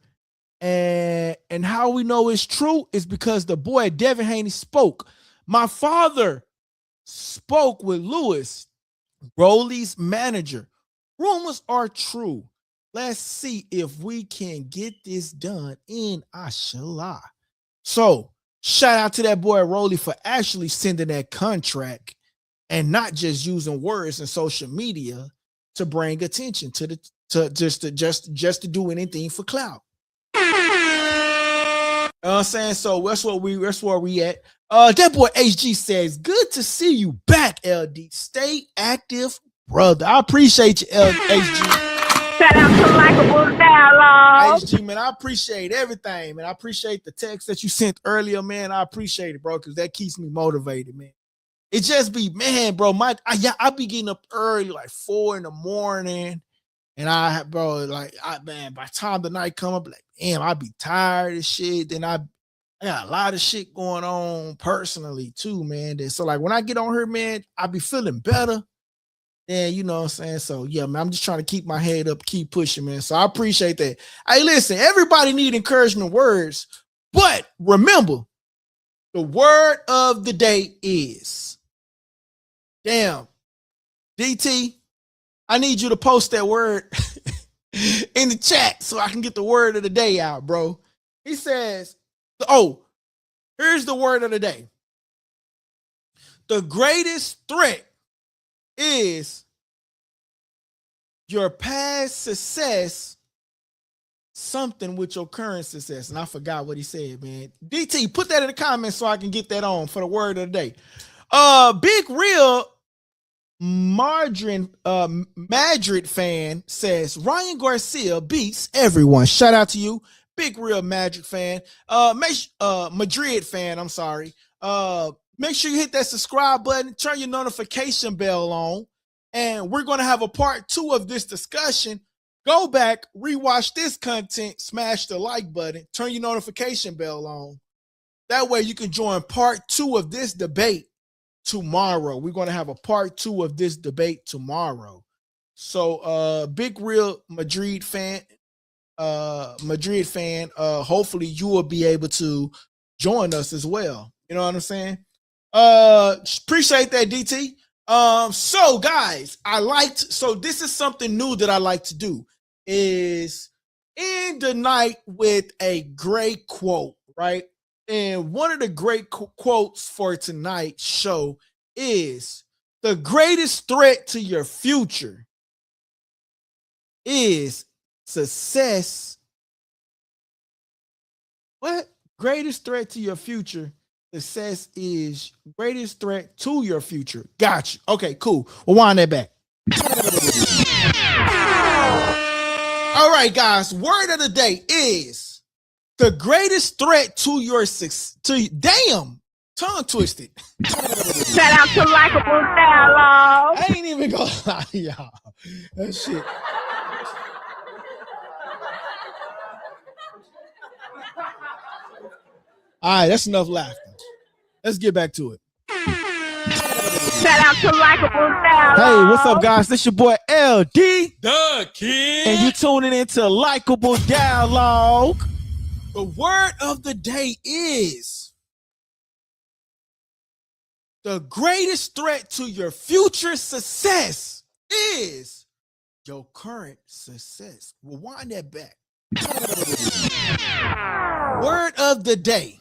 and how we know it's true is because the boy Devin Haney spoke. My father spoke with Lewis, Broly's manager. Rumors are true. Let's see if we can get this done in Ashala. So shout out to that boy Rolly for actually sending that contract and not just using words in social media to bring attention to the just to do anything for clout. You know what I'm saying? So that's where we at. That boy HG says, good to see you back, LD. Stay active, brother. I appreciate you, HG. Shout out to Likeable Dialogue. HG, man, I appreciate everything, man. I appreciate the text that you sent earlier, man. I appreciate it, bro, because that keeps me motivated, man. It just be, man, bro, I be getting up early, like 4 a.m, and by the time the night come up, like, damn, I be tired of shit. Then I got a lot of shit going on personally too, man. So like when I get on here, man, I be feeling better. And you know what I'm saying? So yeah, man, I'm just trying to keep my head up, keep pushing, man. So I appreciate that. Hey, listen, everybody need encouragement words, but remember, the word of the day is, damn, DT, I need you to post that word in the chat so I can get the word of the day out, bro. He says, here's the word of the day. The greatest threat is your past success, something with your current success. And I forgot what he said, man. DT, put that in the comments so I can get that on for the word of the day. Big Real Madrid fan says Ryan Garcia beats everyone. Shout out to you, Big Real Madrid fan. Madrid fan, I'm sorry. Make sure you hit that subscribe button, turn your notification bell on, and we're going to have a part 2 of this discussion. Go back, rewatch this content, smash the like button, turn your notification bell on. That way you can join part 2 of this debate tomorrow. We're going to have a part 2 of this debate tomorrow. So Big Real Madrid fan, hopefully you will be able to join us as well. You know what I'm saying? Appreciate that, DT. So guys, this is something new that I like to do, is end the night with a great quote, right? And one of the great quotes for tonight's show is, the greatest threat to your future is success. What? Greatest threat to your future? Success is greatest threat to your future. Gotcha. Okay, cool. We'll wind that back. All right, guys. Word of the day is the greatest threat to your success. Damn, tongue twisted. Shout out to Likeable Dialogue. I ain't even gonna lie to y'all. That shit. All right, that's enough laughter. Let's get back to it. Shout out to Likeable Dialogue. Hey, what's up, guys? This your boy LD. The Kid. And you tuning into Likeable Dialogue. The word of the day is, the greatest threat to your future success is your current success. We'll wind that back. Word of the day.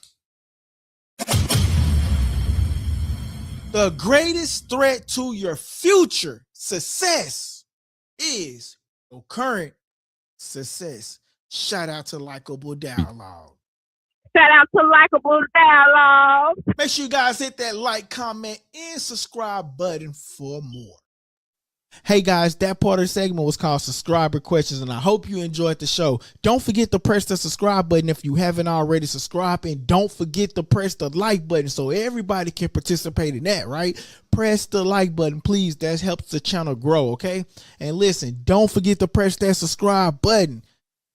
The greatest threat to your future success is your current success. Shout out to Likeable Dialogue. Shout out to Likeable Dialogue. Make sure you guys hit that like, comment, and subscribe button for more. Hey guys, that part of the segment was called subscriber questions, and I hope you enjoyed the show. Don't forget to press the subscribe button if you haven't already subscribed, and don't forget to press the like button so everybody can participate in that, right? Press the like button, please. That helps the channel grow, okay? And listen, don't forget to press that subscribe button.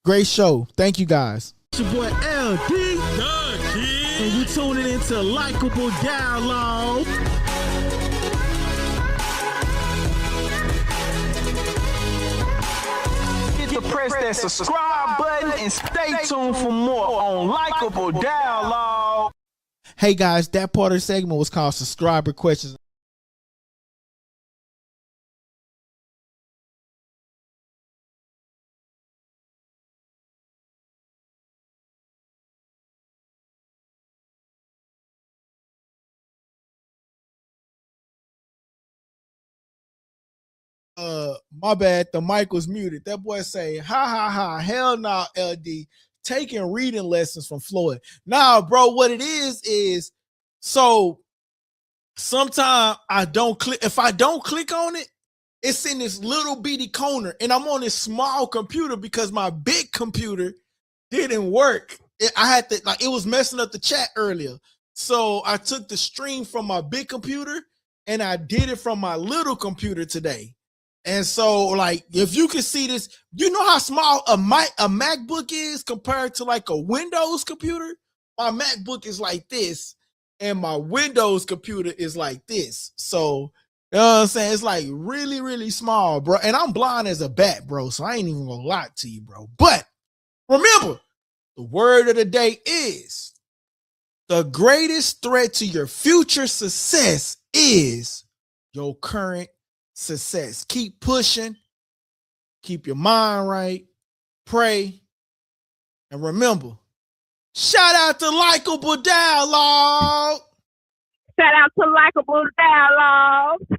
Great show. Thank you guys. It's your boy LD, The Kid. and you tuning into Likeable Dialogue. Press that subscribe button and stay tuned for more on Likeable Dialogue. Hey guys, that part of the segment was called subscriber questions. My bad, the mic was muted. That boy say, ha ha ha, hell nah, LD, taking reading lessons from Floyd. Nah, bro, what it is so sometimes I don't click. If I don't click on it, it's in this little bitty corner, and I'm on this small computer because my big computer didn't work. I had to, like, it was messing up the chat earlier. So I took the stream from my big computer and I did it from my little computer today. And so, like, if you can see this, you know how small a MacBook is compared to like a Windows computer? My MacBook is like this, and my Windows computer is like this. So, you know what I'm saying? It's like really, really small, bro. And I'm blind as a bat, bro. So I ain't even gonna lie to you, bro. But remember, the word of the day is the greatest threat to your future success is your current success. Keep pushing, keep your mind right, pray, and remember, shout out to Likeable Dialogue. Shout out to Likeable Dialogue.